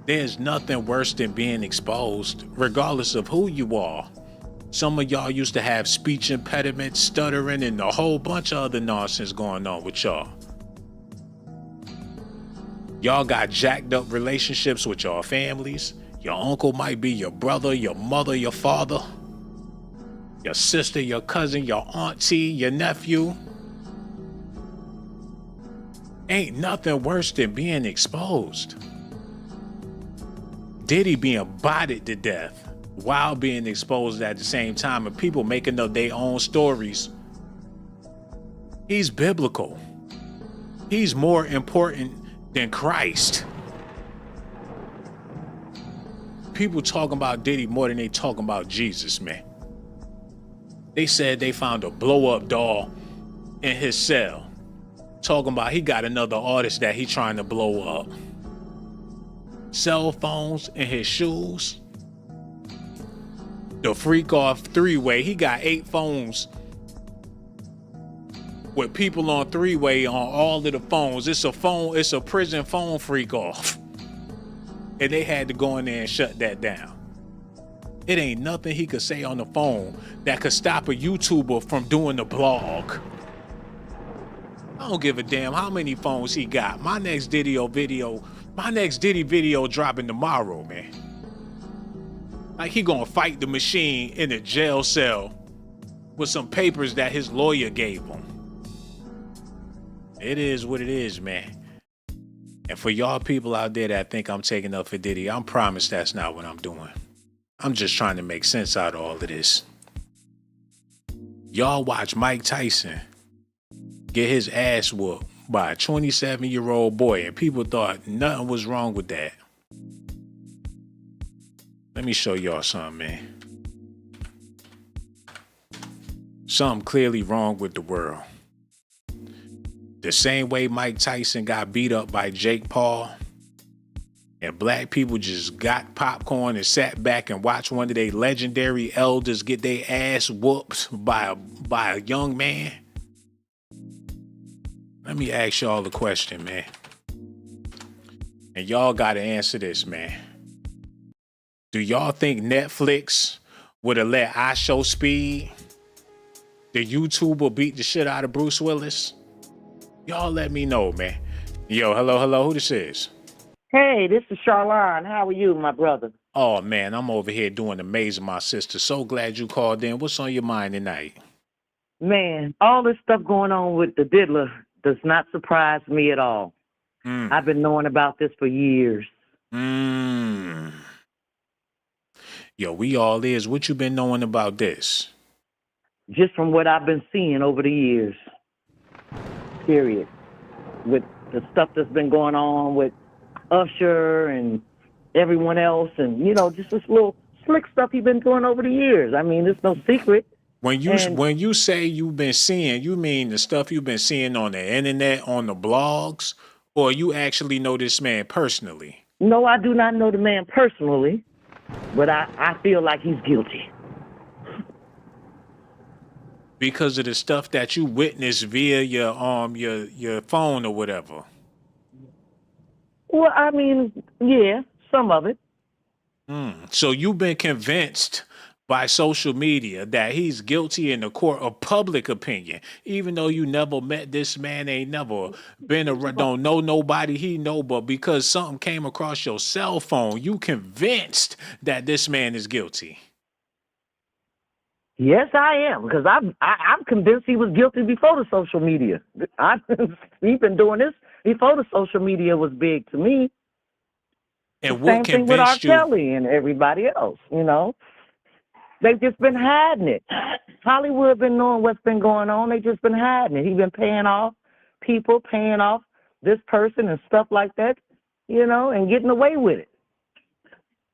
There's nothing worse than being exposed, regardless of who you are. Some of y'all used to have speech impediments, stuttering, and a whole bunch of other nonsense going on with y'all. Y'all got jacked up relationships with your families. Your uncle might be your brother, your mother, your father, your sister, your cousin, your auntie, your nephew. Ain't nothing worse than being exposed. Diddy being bodied to death while being exposed at the same time, and people making up their own stories. He's biblical. He's more important than Christ. People talking about Diddy more than they talking about Jesus, man. They said they found a blow-up doll in his cell, talking about he got another artist that he trying to blow up. Cell phones in his shoes. The freak off 3-way, he got 8 phones with people on 3-way on all of the phones. It's a prison phone freak off. And they had to go in there and shut that down. It ain't nothing he could say on the phone that could stop a YouTuber from doing the blog. I don't give a damn how many phones he got. My next Diddy video dropping tomorrow, man. Like he gonna fight the machine in a jail cell with some papers that his lawyer gave him. It is what it is, man. And for y'all people out there that think I'm taking up for Diddy, I promise that's not what I'm doing. I'm just trying to make sense out of all of this. Y'all watch Mike Tyson get his ass whooped by a 27-year-old boy, and people thought nothing was wrong with that. Let me show y'all something, man. Something clearly wrong with the world. The same way Mike Tyson got beat up by Jake Paul, and black people just got popcorn and sat back and watched one of their legendary elders get their ass whooped by a young man? Let me ask y'all a question, man. And y'all got to answer this, man. Do y'all think Netflix would have let I Show Speed, the YouTuber, beat the shit out of Bruce Willis? Y'all let me know, man. Yo, hello, who this is? Hey, this is Shawn. How are you, my brother? Oh, man, I'm over here doing amazing, my sister. So glad you called in. What's on your mind tonight? Man, all this stuff going on with the diddler does not surprise me at all. I've been knowing about this for years. Yo, we all is. What you been knowing about this? Just from what I've been seeing over the years. Period. With the stuff that's been going on with Usher and everyone else, and just this little slick stuff he's been doing over the years. I mean, it's no secret. When you say you've been seeing, you mean the stuff you've been seeing on the internet, on the blogs, or you actually know this man personally? No, I do not know the man personally, but I feel like he's guilty. Because of the stuff that you witnessed via your phone or whatever. Well, I mean, yeah, some of it. So you've been convinced by social media that he's guilty in the court of public opinion, even though you never met this man, ain't never been around, don't know nobody he know, but because something came across your cell phone, you convinced that this man is guilty. Yes, I am, because I'm convinced he was guilty before the social media. We've been doing this before the social media was big to me. And the same thing with R. Kelly and everybody else, They've just been hiding it. Hollywood been knowing what's been going on. They just been hiding it. He's been paying off people, paying off this person and stuff like that, and getting away with it.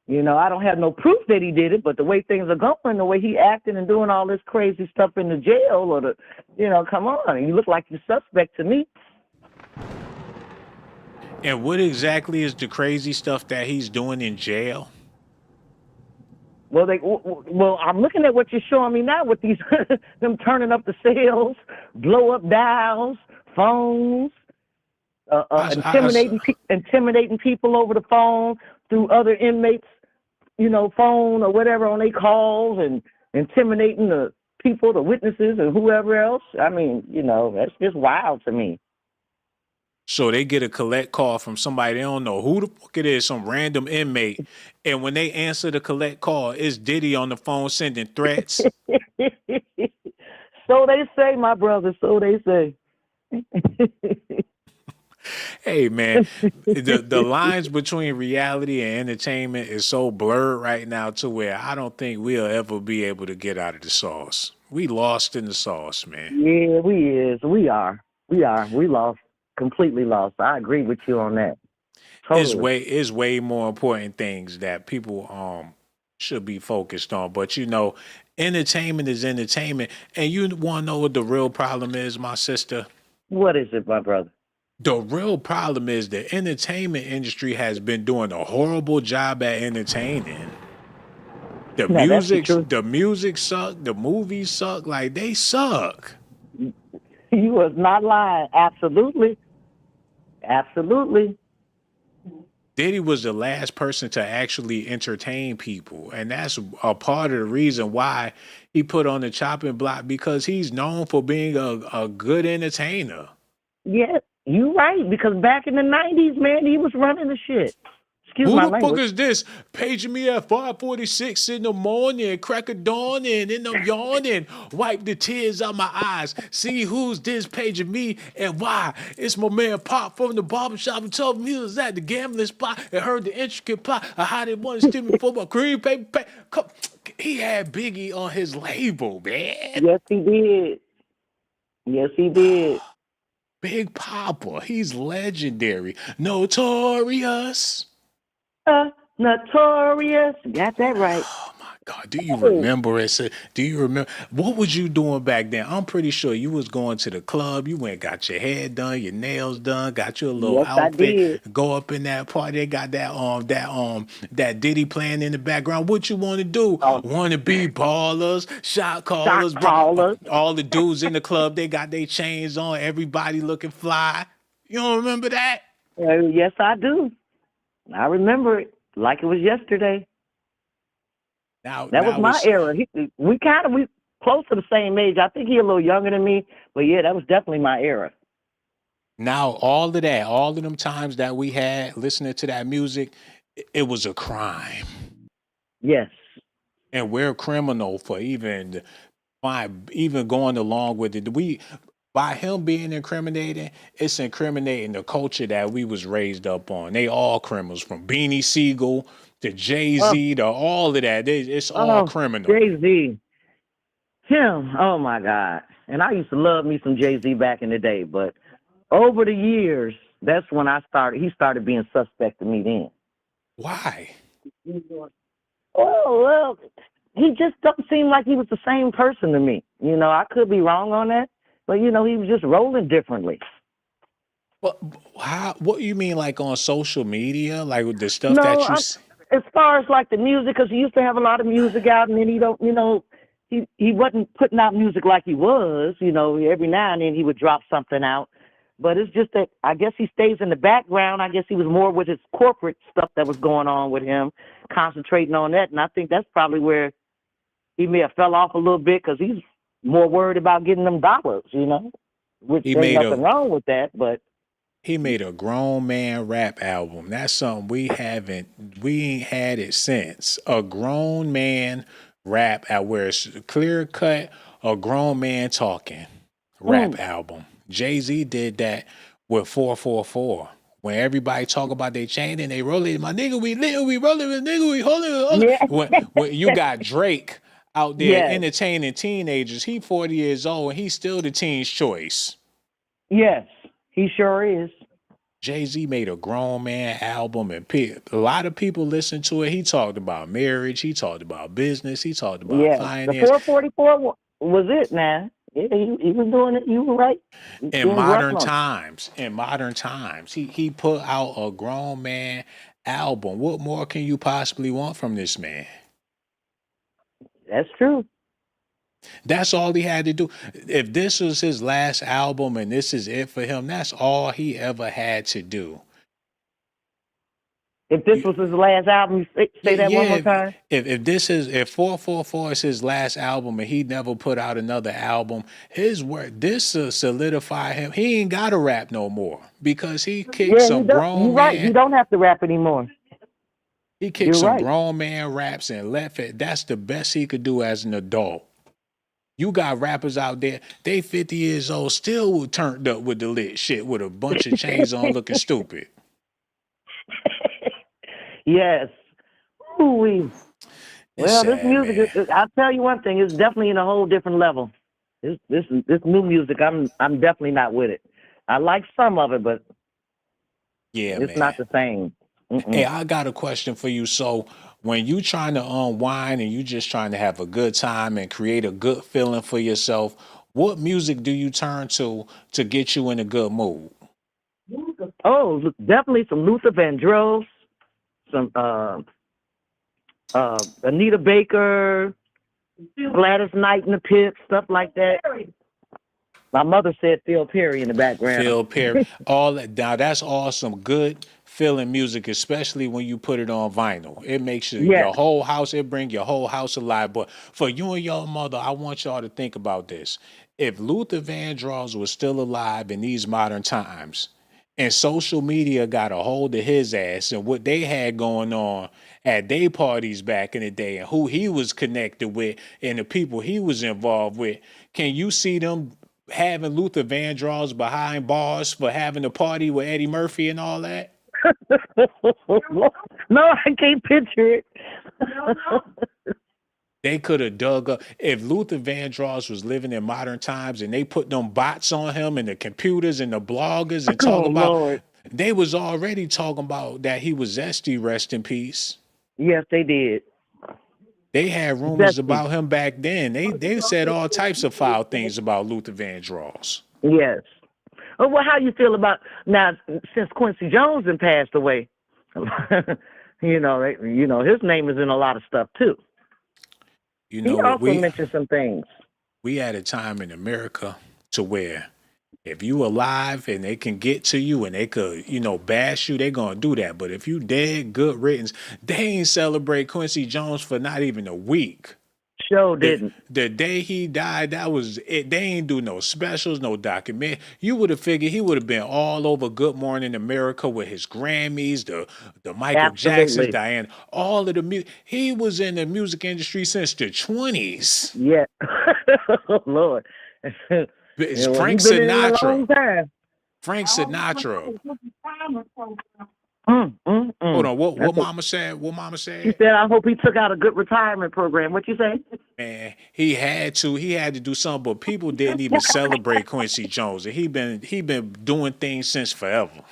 I don't have no proof that he did it, but the way things are going, the way he acting and doing all this crazy stuff in the jail or come on, you look like you're suspect to me. And what exactly is the crazy stuff that he's doing in jail? Well, I'm looking at what you're showing me now with these them turning up the sales, blow up dials, phones, intimidating people over the phone through other inmates, phone or whatever on their calls, and intimidating the people, the witnesses, and whoever else. I mean, that's just wild to me. So they get a collect call from somebody they don't know who the fuck it is, some random inmate, and when they answer the collect call, it's Diddy on the phone sending threats. So they say, my brother, so they say. Hey, man, the lines between reality and entertainment is so blurred right now to where I don't think we'll ever be able to get out of the sauce. We lost in the sauce, man. Yeah, we are. We lost. Completely lost. I agree with you on that. Totally. It's way more important things that people should be focused on. But entertainment is entertainment. And you want to know what the real problem is, my sister? What is it, my brother? The real problem is the entertainment industry has been doing a horrible job at entertaining. The music suck, the movies suck, like they suck. You was not lying. Absolutely. Absolutely. Diddy was the last person to actually entertain people. And that's a part of the reason why he put on the chopping block, because he's known for being a good entertainer. Yeah, you right. Because back in the 90s, man, he was running the shit. Excuse my language. Who the fuck is this? Paging me at 5:46 in the morning, crack of dawn, and I'm yawning. Wipe the tears out my eyes. See who's this paging me and why? It's my man Pop from the barbershop who told me he was at the gambling spot and heard the intricate plot of how they want to steal me for my cream paper. He had Biggie on his label, man. Yes, he did. Yes, he did. Big Papa, he's legendary. Notorious. Notorious. Got that right. Oh my God, do you remember it? Do you remember what was you doing back then? I'm pretty sure you was going to the club. You went, got your hair done, your nails done, got your little Yes, I outfit. did. Go up in that party. They got that Diddy playing in the background. What you want to do? Oh, Want to be ballers, shot shot callers, callers. all the dudes in the club. They got their chains on. Everybody looking fly. You don't remember that? Yes, I do. I remember it like it was yesterday. That was my era. We close to the same age. I think he's a little younger than me, but yeah, that was definitely my era. Now, all of that, all of them times that we had listening to that music, it was a crime. Yes. And we're criminal for even going along with it. By him being incriminating, it's incriminating the culture that we was raised up on. They all criminals, from Beanie Siegel to Jay-Z to all of that. It's all criminal. Jay-Z. Him. Oh, my God. And I used to love me some Jay-Z back in the day, but over the years, that's when he started being suspect to me then. Why? Well, he just don't seem like he was the same person to me. You know, I could be wrong on that, but, you know, he was just rolling differently. What you mean, like on social media? Like with the stuff No, that you... as far as like the music, because he used to have a lot of music out, and then he wasn't putting out music like he was. You know, every now and then he would drop something out. But it's just that I guess he stays in the background. I guess he was more with his corporate stuff that was going on with him, concentrating on that. And I think that's probably where he may have fell off a little bit, because he's more worried about getting them dollars, you know, which ain't nothing wrong with that. But he made a grown man rap album. That's something we ain't had it since. A grown man rap out where it's clear cut, a grown man talking rap album. Jay-Z did that with 444. When everybody talk about their chain and they roll it, my nigga, we lit, we rolling with nigga, we holding. Yeah. When you got Drake out there entertaining teenagers, he 40 years old and he's still the teen's choice. Yes, he sure is. Jay-Z made a grown man album, and a lot of people listened to it. He talked about marriage, he talked about business, he talked about finance. The 444 was it, man. Yeah, he was doing it. You were right. In modern times, he put out a grown man album. What more can you possibly want from this man? That's true. That's all he had to do. If this was his last album and this is it for him, that's all he ever had to do. If this was his last album, say that one more time. If 444 is his last album and he never put out another album, his work, this will solidify him. He ain't got to rap no more, because he kicked some grown man. Right. You don't have to rap anymore. He kicked some grown man raps and left it. That's the best he could do as an adult. You got rappers out there, they 50 years old, still turned up with the lit shit with a bunch of chains on looking stupid. Yes. Ooh-wee. Well, this music, I'll tell you one thing, it's definitely in a whole different level. This new music, I'm definitely not with it. I like some of it, but it's not the same. Hey, I got a question for you. So when you trying to unwind and you just trying to have a good time and create a good feeling for yourself, what music do you turn to get you in a good mood? Oh, definitely some Luther Vandross, some Anita Baker, Gladys Knight and the Pips, stuff like that. My mother said Phil Perry in the background. Phil Perry, all that. Now that's awesome, good feeling music, especially when you put it on vinyl. It makes your whole house. It brings your whole house alive. But for you and your mother, I want y'all to think about this. If Luther Vandross was still alive in these modern times, and social media got a hold of his ass and what they had going on at their parties back in the day and who he was connected with and the people he was involved with, can you see them having Luther Vandross behind bars for having a party with Eddie Murphy and all that? No, I can't picture it. They could have dug up. If Luther Vandross was living in modern times and they put them bots on him and the computers and the bloggers and talk about, Lord. They was already talking about that he was zesty, rest in peace. Yes, they did. They had rumors about him back then. They said all types of foul things about Luther Vandross. Yes. Oh, well, how you feel about now since Quincy Jones had passed away? You know, his name is in a lot of stuff too. You know he what also mentioned some things. We had a time in America to where if you alive and they can get to you and they could, bash you, they gonna do that. But if you dead, good riddance. They ain't celebrate Quincy Jones for not even a week. Sure didn't. The day he died, that was it. They ain't do no specials, no document. You would have figured he would have been all over Good Morning America with his Grammys, the Michael Jacksons, Diana, all of the music. He was in the music industry since the 20s. Yeah. Oh, Lord. It's Frank Sinatra. Frank Sinatra. Hold on, what Mama said? What Mama said? She said, "I hope he took out a good retirement program." What you say? Man, he had to do something, but people didn't even celebrate Quincy Jones, and he been doing things since forever.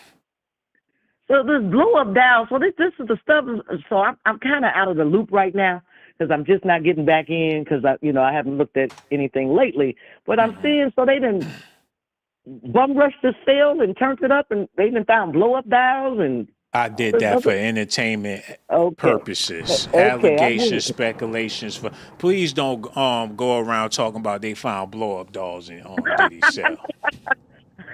So this blow up down. So this is the stuff. So I'm kind of out of the loop right now because I'm just not getting back in because I haven't looked at anything lately. But I'm seeing so they didn't bum rush the sale and turned it up, and they even found blow up dials and. I did that for entertainment purposes. Okay, allegations, speculations. Please don't go around talking about they found blow up dolls in Diddy's cell.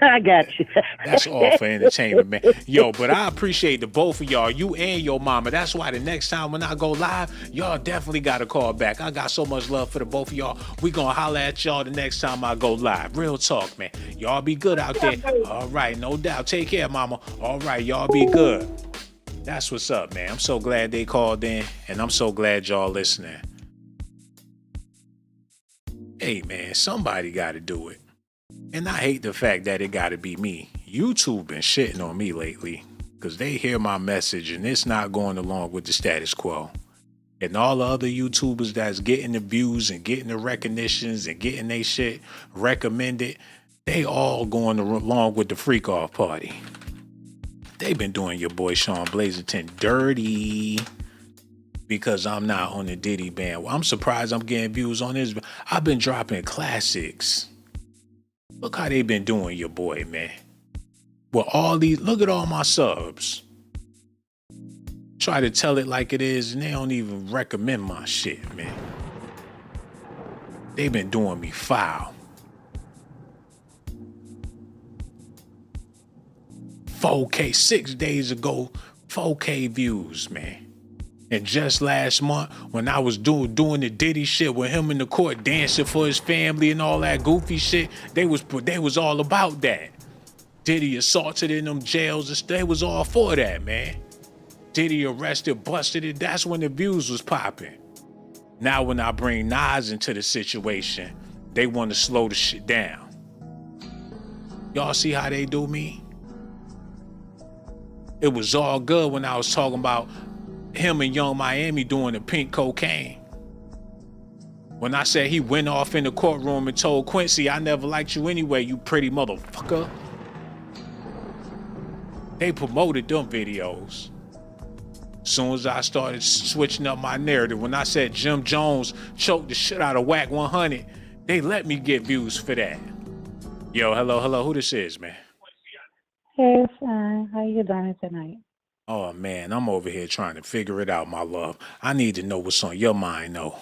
I got you. That's all for entertainment, man. Yo, but I appreciate the both of y'all, you and your mama. That's why the next time when I go live, y'all definitely got to call back. I got so much love for the both of y'all. We gonna holler at y'all the next time I go live. Real talk, man. Y'all be good out there. All right, no doubt. Take care, mama. All right, y'all be good. That's what's up, man. I'm so glad they called in, and I'm so glad y'all listening. Hey, man, somebody got to do it. And I hate the fact that it got to be me. YouTube been shitting on me lately because they hear my message and it's not going along with the status quo. And all the other YouTubers that's getting the views and getting the recognitions and getting their shit recommended, they all going along with the freak off party. They been doing your boy Shawn Blazington dirty because I'm not on the Diddy band. Well, I'm surprised I'm getting views on this. I've been dropping classics. Look how they been doing your boy, man. Well, look at all my subs. Try to tell it like it is, and they don't even recommend my shit, man. They been doing me foul. 4K, 6 days ago, 4K views, man. And just last month, when I was doing the Diddy shit with him in the court dancing for his family and all that goofy shit, they was all about that. Diddy assaulted in them jails, they was all for that, man. Diddy arrested, busted it, that's when the views was popping. Now when I bring Nas into the situation, they want to slow the shit down. Y'all see how they do me? It was all good when I was talking about him and Young Miami doing the pink cocaine. When I said he went off in the courtroom and told Quincy, I never liked you anyway, you pretty motherfucker. They promoted them videos. Soon as I started switching up my narrative, when I said Jim Jones choked the shit out of Whack 100, they let me get views for that. Yo, hello, who this is, man? Hey, Shawn. How you doing tonight? Oh, man, I'm over here trying to figure it out, my love. I need to know what's on your mind, though.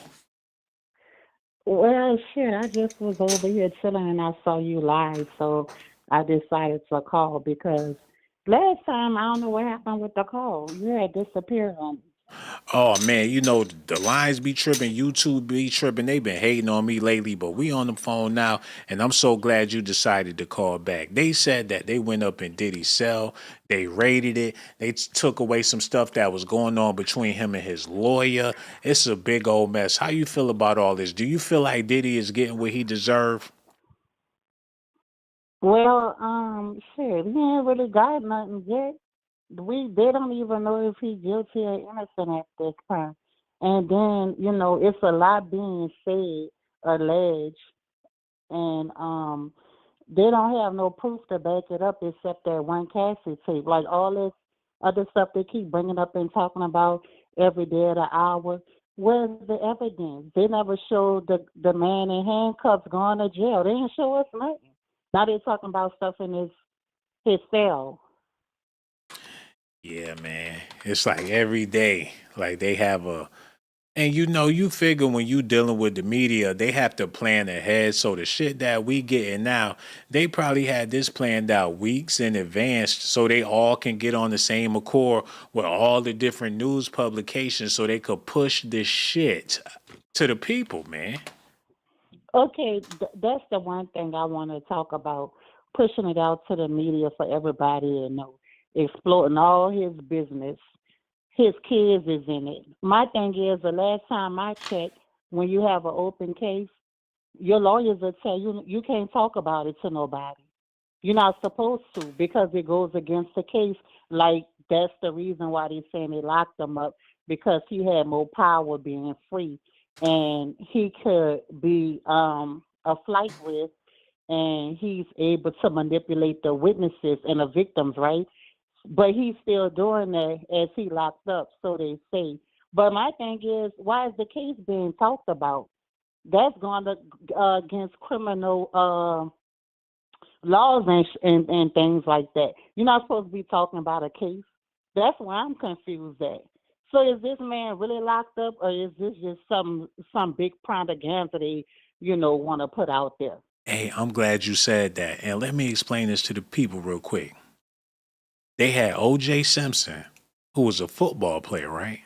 Well, shit, I just was over here chilling and I saw you live, so I decided to call because last time, I don't know what happened with the call. You had disappeared on me. Oh, man, the lines be tripping, YouTube be tripping. They been hating on me lately, but we on the phone now, and I'm so glad you decided to call back. They said that they went up in Diddy's cell, they raided it, they took away some stuff that was going on between him and his lawyer. It's a big old mess. How you feel about all this? Do you feel like Diddy is getting what he deserved? Well, shit, he ain't really got nothing yet. They don't even know if he's guilty or innocent at this time. And then, it's a lot being said, alleged, and they don't have no proof to back it up except that one Cassie tape. Like all this other stuff they keep bringing up and talking about every day of the hour, Where's the evidence? They never showed the man in handcuffs going to jail. They didn't show us nothing. Now they're talking about stuff in his cell. Yeah, man. It's like every day, like they have and you figure when you dealing with the media, they have to plan ahead. So the shit that we getting now, they probably had this planned out weeks in advance so they all can get on the same accord with all the different news publications so they could push this shit to the people, man. Okay, that's the one thing I want to talk about, pushing it out to the media for everybody to know, exploiting all his business. His kids is in it. My thing is, the last time I checked, when you have an open case, your lawyers will tell you you can't talk about it to nobody. You're not supposed to because it goes against the case. Like, that's the reason why they're saying they locked him up, because he had more power being free. And he could be a flight risk, and he's able to manipulate the witnesses and the victims, right? But he's still doing that as he locked up, so they say. But my thing is, why is the case being talked about? That's going to, against criminal laws and things like that. You're not supposed to be talking about a case. That's why I'm confused at. So is this man really locked up, or is this just some big propaganda they, want to put out there? Hey, I'm glad you said that. And let me explain this to the people real quick. They had O.J. Simpson, who was a football player, right?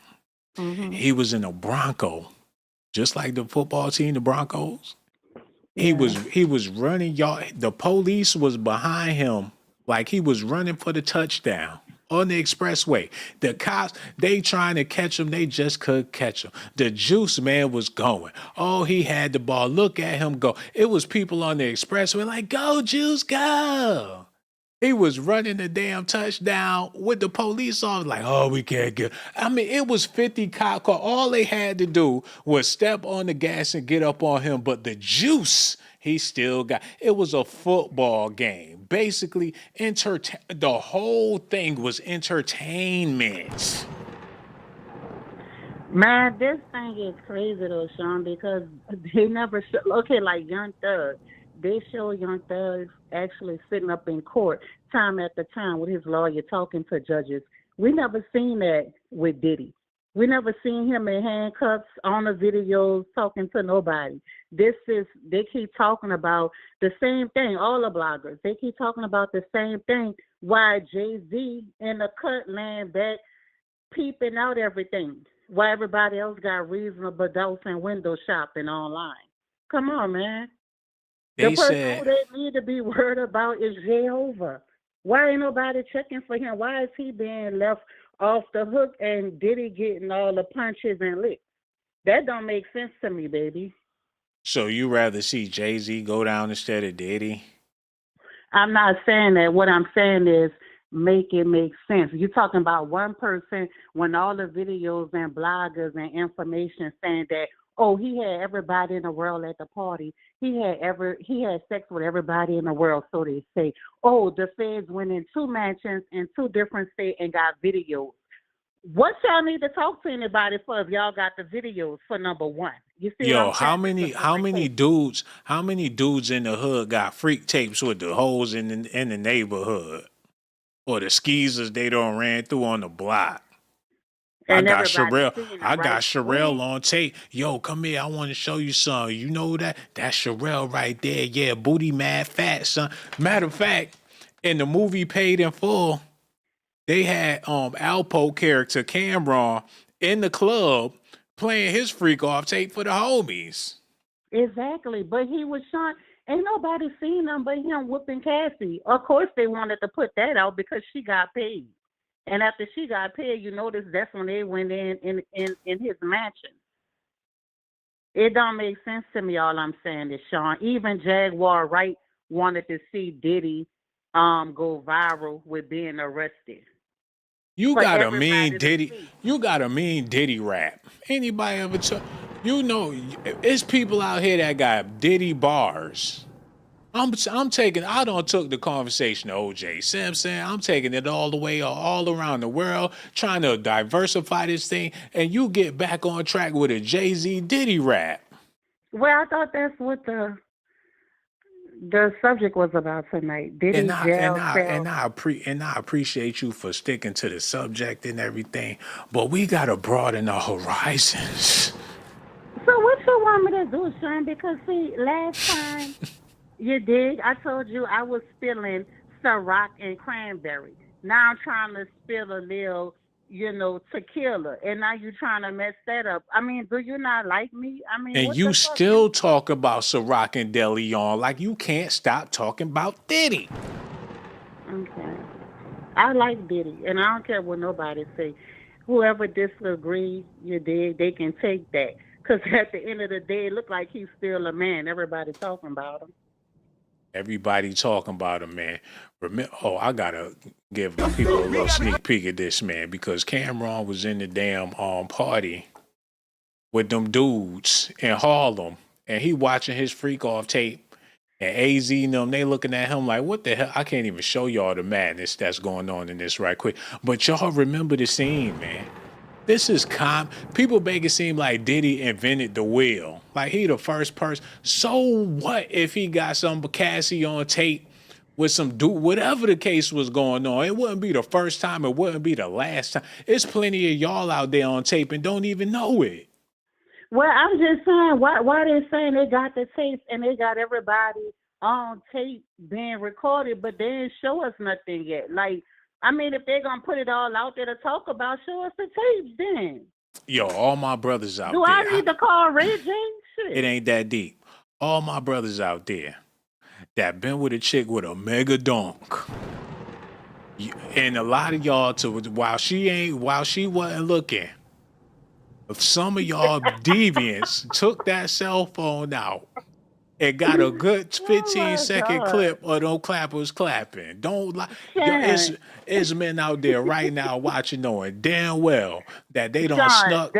Mm-hmm. He was in a Bronco, just like the football team, the Broncos. Yeah. He was running, y'all. The police was behind him, like he was running for the touchdown on the expressway. The cops, they trying to catch him, they just couldn't catch him. The juice man was going. Oh, he had the ball. Look at him go. It was people on the expressway like, go, Juice, go. He was running the damn touchdown with the police on, like, oh, we can't get. I mean, it was 50 cop car. All they had to do was step on the gas and get up on him. But the juice, he still got. It was a football game. Basically, the whole thing was entertainment. Man, this thing is crazy though, Shawn, because they never show. Okay, like Young Thug. They show Young Thug actually sitting up in court time after time with his lawyer talking to judges. We never seen that with Diddy. We never seen him in handcuffs on the videos talking to nobody. They keep talking about the same thing, all the bloggers. They keep talking about the same thing. Why Jay-Z in the cut laying back, peeping out everything. Why everybody else got reasonable doubts and window shopping online. Come on, man. The person who they need to be worried about is Jehovah. Why ain't nobody checking for him? Why is he being left off the hook and Diddy getting all the punches and licks? That don't make sense to me, baby. So you rather see Jay-Z go down instead of Diddy? I'm not saying that. What I'm saying is make it make sense. You're talking about one person when all the videos and bloggers and information saying that, oh, he had everybody in the world at the party. He had sex with everybody in the world, so they say. Oh, the feds went in 2 mansions in 2 different states and got videos. What y'all need to talk to anybody for if y'all got the videos for number one? You see? Yo, how many dudes in the hood got freak tapes with the hoes in the neighborhood? Or the skeezers they done ran through on the block? And I got Sherelle on tape. Yo, come here. I want to show you something. You know that? That's Sherelle right there. Yeah, booty mad fat, son. Matter of fact, in the movie Paid in Full, they had Alpo character Cameron in the club playing his freak off tape for the homies. Exactly. But he was shot. Ain't nobody seen him but him whooping Cassie. Of course they wanted to put that out because she got paid. And after she got paid, you notice that's when they went in his mansion. It don't make sense to me, all I'm saying is, Shawn. Even Jaguar Wright wanted to see Diddy go viral with being arrested. You got a mean Diddy rap. Anybody ever it's people out here that got Diddy bars. I don't took the conversation to OJ Simpson. I'm taking it all the way all around the world, trying to diversify this thing, and you get back on track with a Jay-Z Diddy rap. Well, I thought that's what the subject was about tonight. Diddy jail cell. I appreciate you for sticking to the subject and everything, but we gotta broaden our horizons. So what you want me to do, Shawn? Because see, last time you dig, I told you I was spilling Ciroc and cranberry. Now I'm trying to spill a little, tequila, and now you're trying to mess that up. I mean, do you not like me? I mean, And what you the fuck? still talk about Ciroc and DeLeon like you can't stop talking about Diddy. Okay. I like Diddy, and I don't care what nobody say. Whoever disagrees, you dig, they can take that. Because at the end of the day, it looked like he's still a man. Everybody talking about him. Everybody talking about him, man. I gotta give people a little sneak peek at this, man, because Cameron was in the damn party with them dudes in Harlem, and he watching his freak off tape, and AZ and them, they looking at him like, what the hell? I can't even show y'all the madness that's going on in this right quick. But y'all remember the scene, man. This is people make it seem like Diddy invented the wheel. Like he the first person. So what if he got some Cassie on tape with some dude, whatever the case was going on? It wouldn't be the first time. It wouldn't be the last time. It's plenty of y'all out there on tape and don't even know it. Well, I'm just saying, why they saying they got the tapes and they got everybody on tape being recorded, but they didn't show us nothing yet. Like, I mean, if they're going to put it all out there to talk about, show us the tapes then. Yo, all my brothers out there. Do I need to call Ray James? Shit. It ain't that deep. All my brothers out there that been with a chick with a mega donk. And a lot of y'all, while she wasn't looking, some of y'all deviants took that cell phone out. It got a good 15-second clip of those clappers clapping. Don't lie. It's men out there right now watching, knowing damn well that they don't snuck.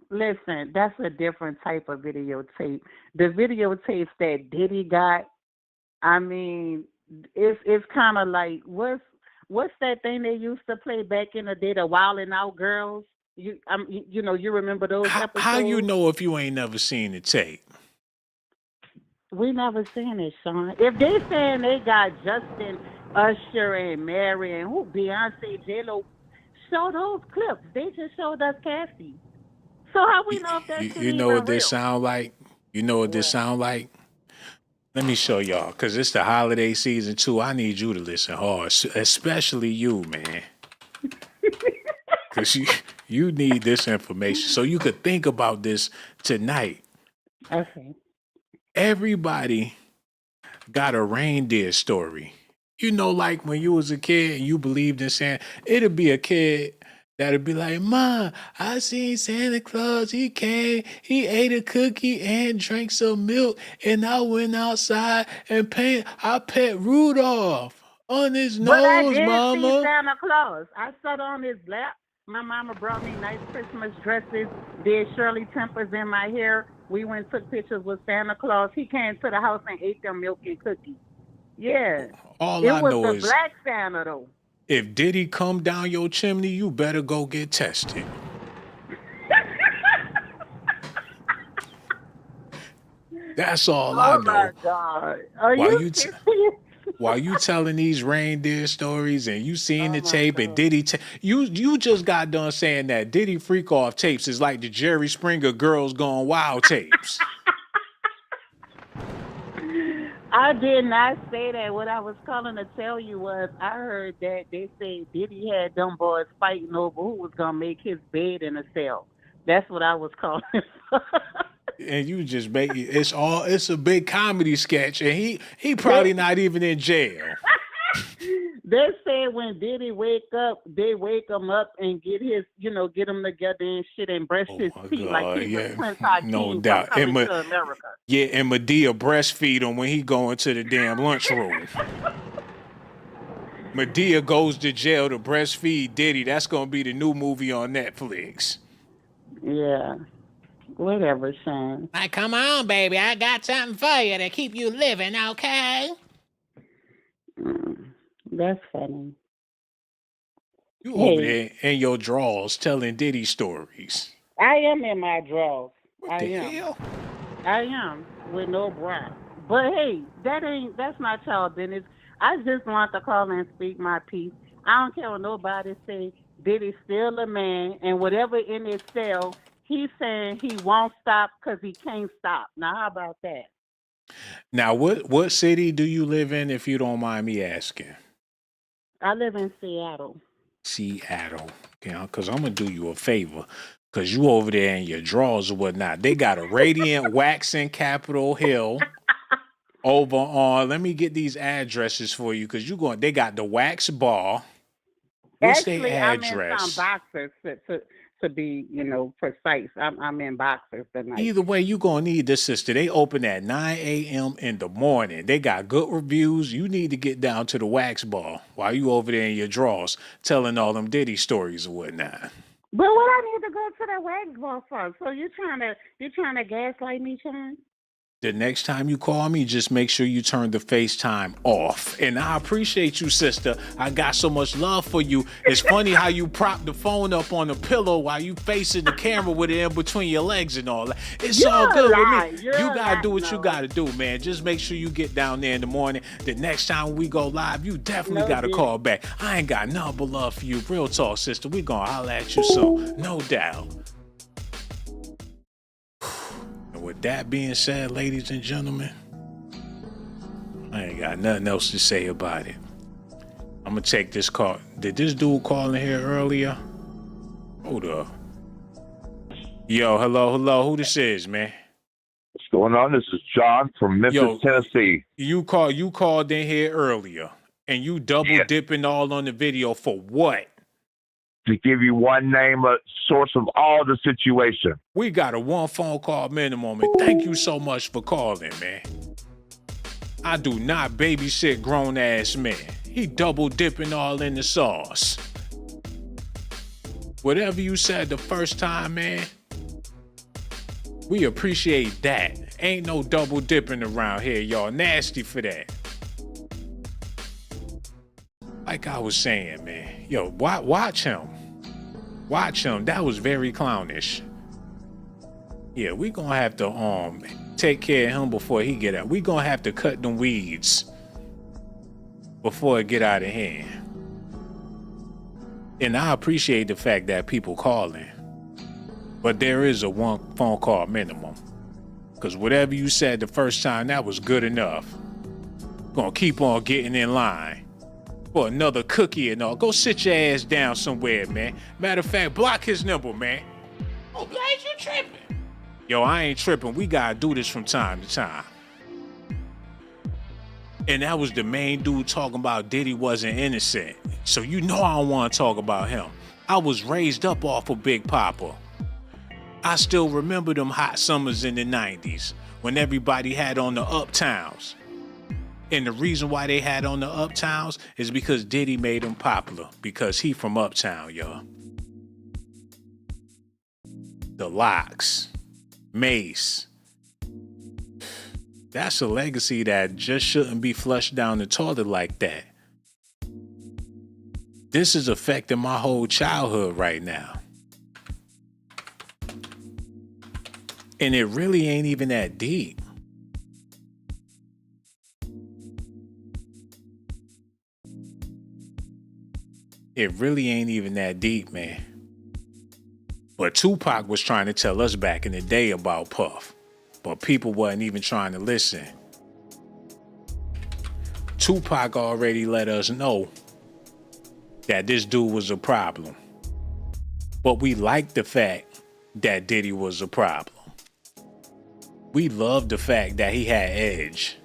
Listen, that's a different type of videotape. The videotapes that Diddy got, I mean, it's kind of like what's that thing they used to play back in the day, the Wildin' Out Girls? You remember those episodes? How you know if you ain't never seen the tape? We never seen it, Shawn. If they saying they got Justin, Usher, and Mary, and Beyonce, J-Lo, show those clips. They just showed us Cassie. So how we know if that's you know what this sound like? You know what this sound like? Let me show y'all, because it's the holiday season too. I need you to listen hard, especially you, man. Because you need this information so you could think about this tonight. Okay. Everybody got a reindeer story. You know, like when you was a kid and you believed in Santa, it'd be a kid that'd be like, "Ma, I seen Santa Claus. He came, he ate a cookie and drank some milk, and I went outside and I pet Rudolph on his nose, but I did Mama." See Santa Claus. I sat on his lap. My mama brought me nice Christmas dresses, did Shirley Tempers in my hair. We went and took pictures with Santa Claus. He came to the house and ate them milk and cookies. Yeah. All I know was is the black Santa, though. If Diddy come down your chimney, you better go get tested. That's all I know. Oh, my God. Are you serious? While you telling these reindeer stories and you seeing the tape and Diddy, you just got done saying that Diddy freak off tapes is like the Jerry Springer Girls Gone Wild tapes. I did not say that. What I was calling to tell you was I heard that they say Diddy had them boys fighting over who was gonna make his bed in a cell. That's what I was calling. And you just make it's a big comedy sketch, and he probably not even in jail. They say when Diddy wake up, they wake him up and get him together and shit and brush his teeth like he was Prince Hakeem no doubt. Coming to America. Yeah, and Medea breastfeed him when he go into the damn lunchroom. Medea goes to jail to breastfeed Diddy. That's gonna be the new movie on Netflix. Yeah. Whatever, Shawn. Like, come on, baby, I got something for you to keep you living, okay? That's funny. You over there in your drawers telling Diddy stories. I am in my drawers. What the hell? I am with no bra. But hey, that's not y'all business. I just want to call and speak my piece. I don't care what nobody say. Diddy's still a man, and whatever in his cell, he's saying he won't stop because he can't stop. Now, how about that? Now, what city do you live in, if you don't mind me asking? I live in Seattle. Seattle. Okay, because I'm going to do you a favor. Because you over there in your drawers or whatnot. They got a Radiant Wax in Capitol Hill over on, let me get these addresses for you, because they got the Wax Bar. What's Actually, their address? I'm in some boxers to be, precise. I'm in boxers tonight. Either way, you going to need this, sister. They open at 9 a.m. in the morning. They got good reviews. You need to get down to the Wax Bar while you over there in your drawers telling all them Diddy stories or whatnot. But what I need to go to the Wax Bar for? So you trying to gaslight me, Shawn? The next time you call me, just make sure you turn the FaceTime off. And I appreciate you, sister. I got so much love for you. It's funny how you prop the phone up on the pillow while you facing the camera with it in between your legs and all that. It's all good with me. You got to do what you got to do, man. Just make sure you get down there in the morning. The next time we go live, you definitely got to call back. I ain't got nothing but love for you. Real talk, sister. We going to holler at you soon. No doubt. With that being said, ladies and gentlemen, I ain't got nothing else to say about it. I'm gonna take this call. Did this dude call in here earlier? Hold up. Yo, hello. Who this is, man? What's going on? This is John from Memphis, Tennessee. You called in here earlier, and you double dipping all on the video for what? To give you one name, a source of all the situation. We got a 1 phone call minimum, and thank you so much for calling, man. I do not babysit grown-ass men. He double dipping all in the sauce. Whatever you said the first time, man, we appreciate that. Ain't no double dipping around here, y'all. Nasty for that. Like I was saying, man, yo, watch him. Watch him. That was very clownish. Yeah, we gonna have to take care of him before he get out. We gonna have to cut them weeds before it get out of hand. And I appreciate the fact that people calling, but there is a 1 phone call minimum. Because whatever you said the first time, that was good enough. Gonna keep on getting in line for another cookie and all. Go sit your ass down somewhere, man. Matter of fact, block his number, man. Oh, Blaze, you tripping. Yo, I ain't tripping. We gotta do this from time to time. And that was the main dude talking about Diddy wasn't innocent. So you know I don't want to talk about him. I was raised up off of Big Papa. I still remember them hot summers in the 90s when everybody had on the Uptowns. And the reason why they had on the Uptowns is because Diddy made them popular, because he from Uptown, y'all. The Locks, Mace. That's a legacy that just shouldn't be flushed down the toilet like that. This is affecting my whole childhood right now. And it really ain't even that deep. It really ain't even that deep, man. But Tupac was trying to tell us back in the day about Puff, but people wasn't even trying to listen. Tupac already let us know that this dude was a problem. But we liked the fact that Diddy was a problem. We loved the fact that he had edge.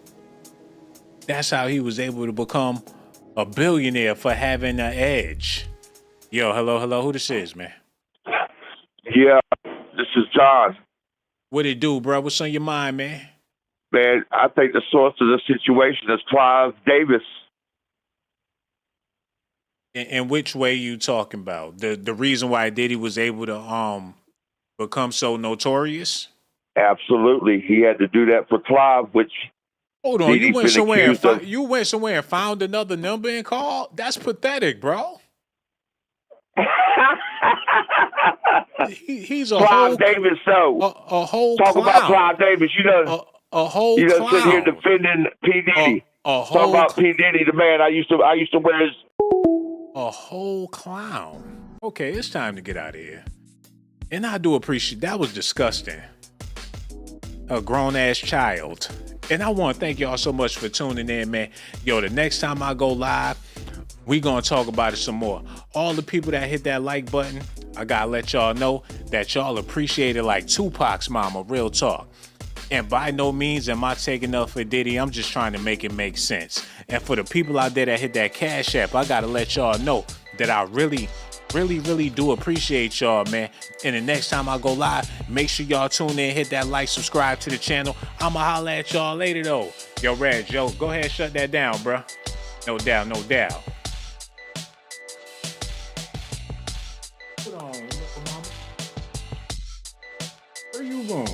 That's how he was able to become a billionaire, for having an edge. Yo, hello, who this is, man? Yeah, this is John. What it do, bro? What's on your mind, man? Man, I think the source of the situation is Clive Davis. In which way you talking about? The reason why Diddy was able to become so notorious? Absolutely. He had to do that for Clive, which Hold on, Diddy's you went been somewhere accused of. you went somewhere and found another number and called? That's pathetic, bro. He's a Clive whole Davis, a whole talk clown. about Clive Davis. A whole You clown. sit here defending P Diddy. A Talk about P Diddy, the man I used to wear his. A whole clown. Okay, it's time to get out of here. And I do appreciate that was disgusting. A grown ass child. And I want to thank y'all so much for tuning in, man. Yo, the next time I go live, we gonna talk about it some more. All the people that hit that like button, I gotta let y'all know that y'all appreciate it like Tupac's mama, real talk. And by no means am I taking up for Diddy. I'm just trying to make it make sense. And for the people out there that hit that Cash App, I gotta let y'all know that I really do appreciate y'all, man. And the next time I go live, make sure y'all tune in, hit that like, subscribe to the channel. I'ma holla at y'all later though. Yo, Reg, yo, go ahead, shut that down, bruh. No doubt, no doubt. Hold on, little mama. Where you going?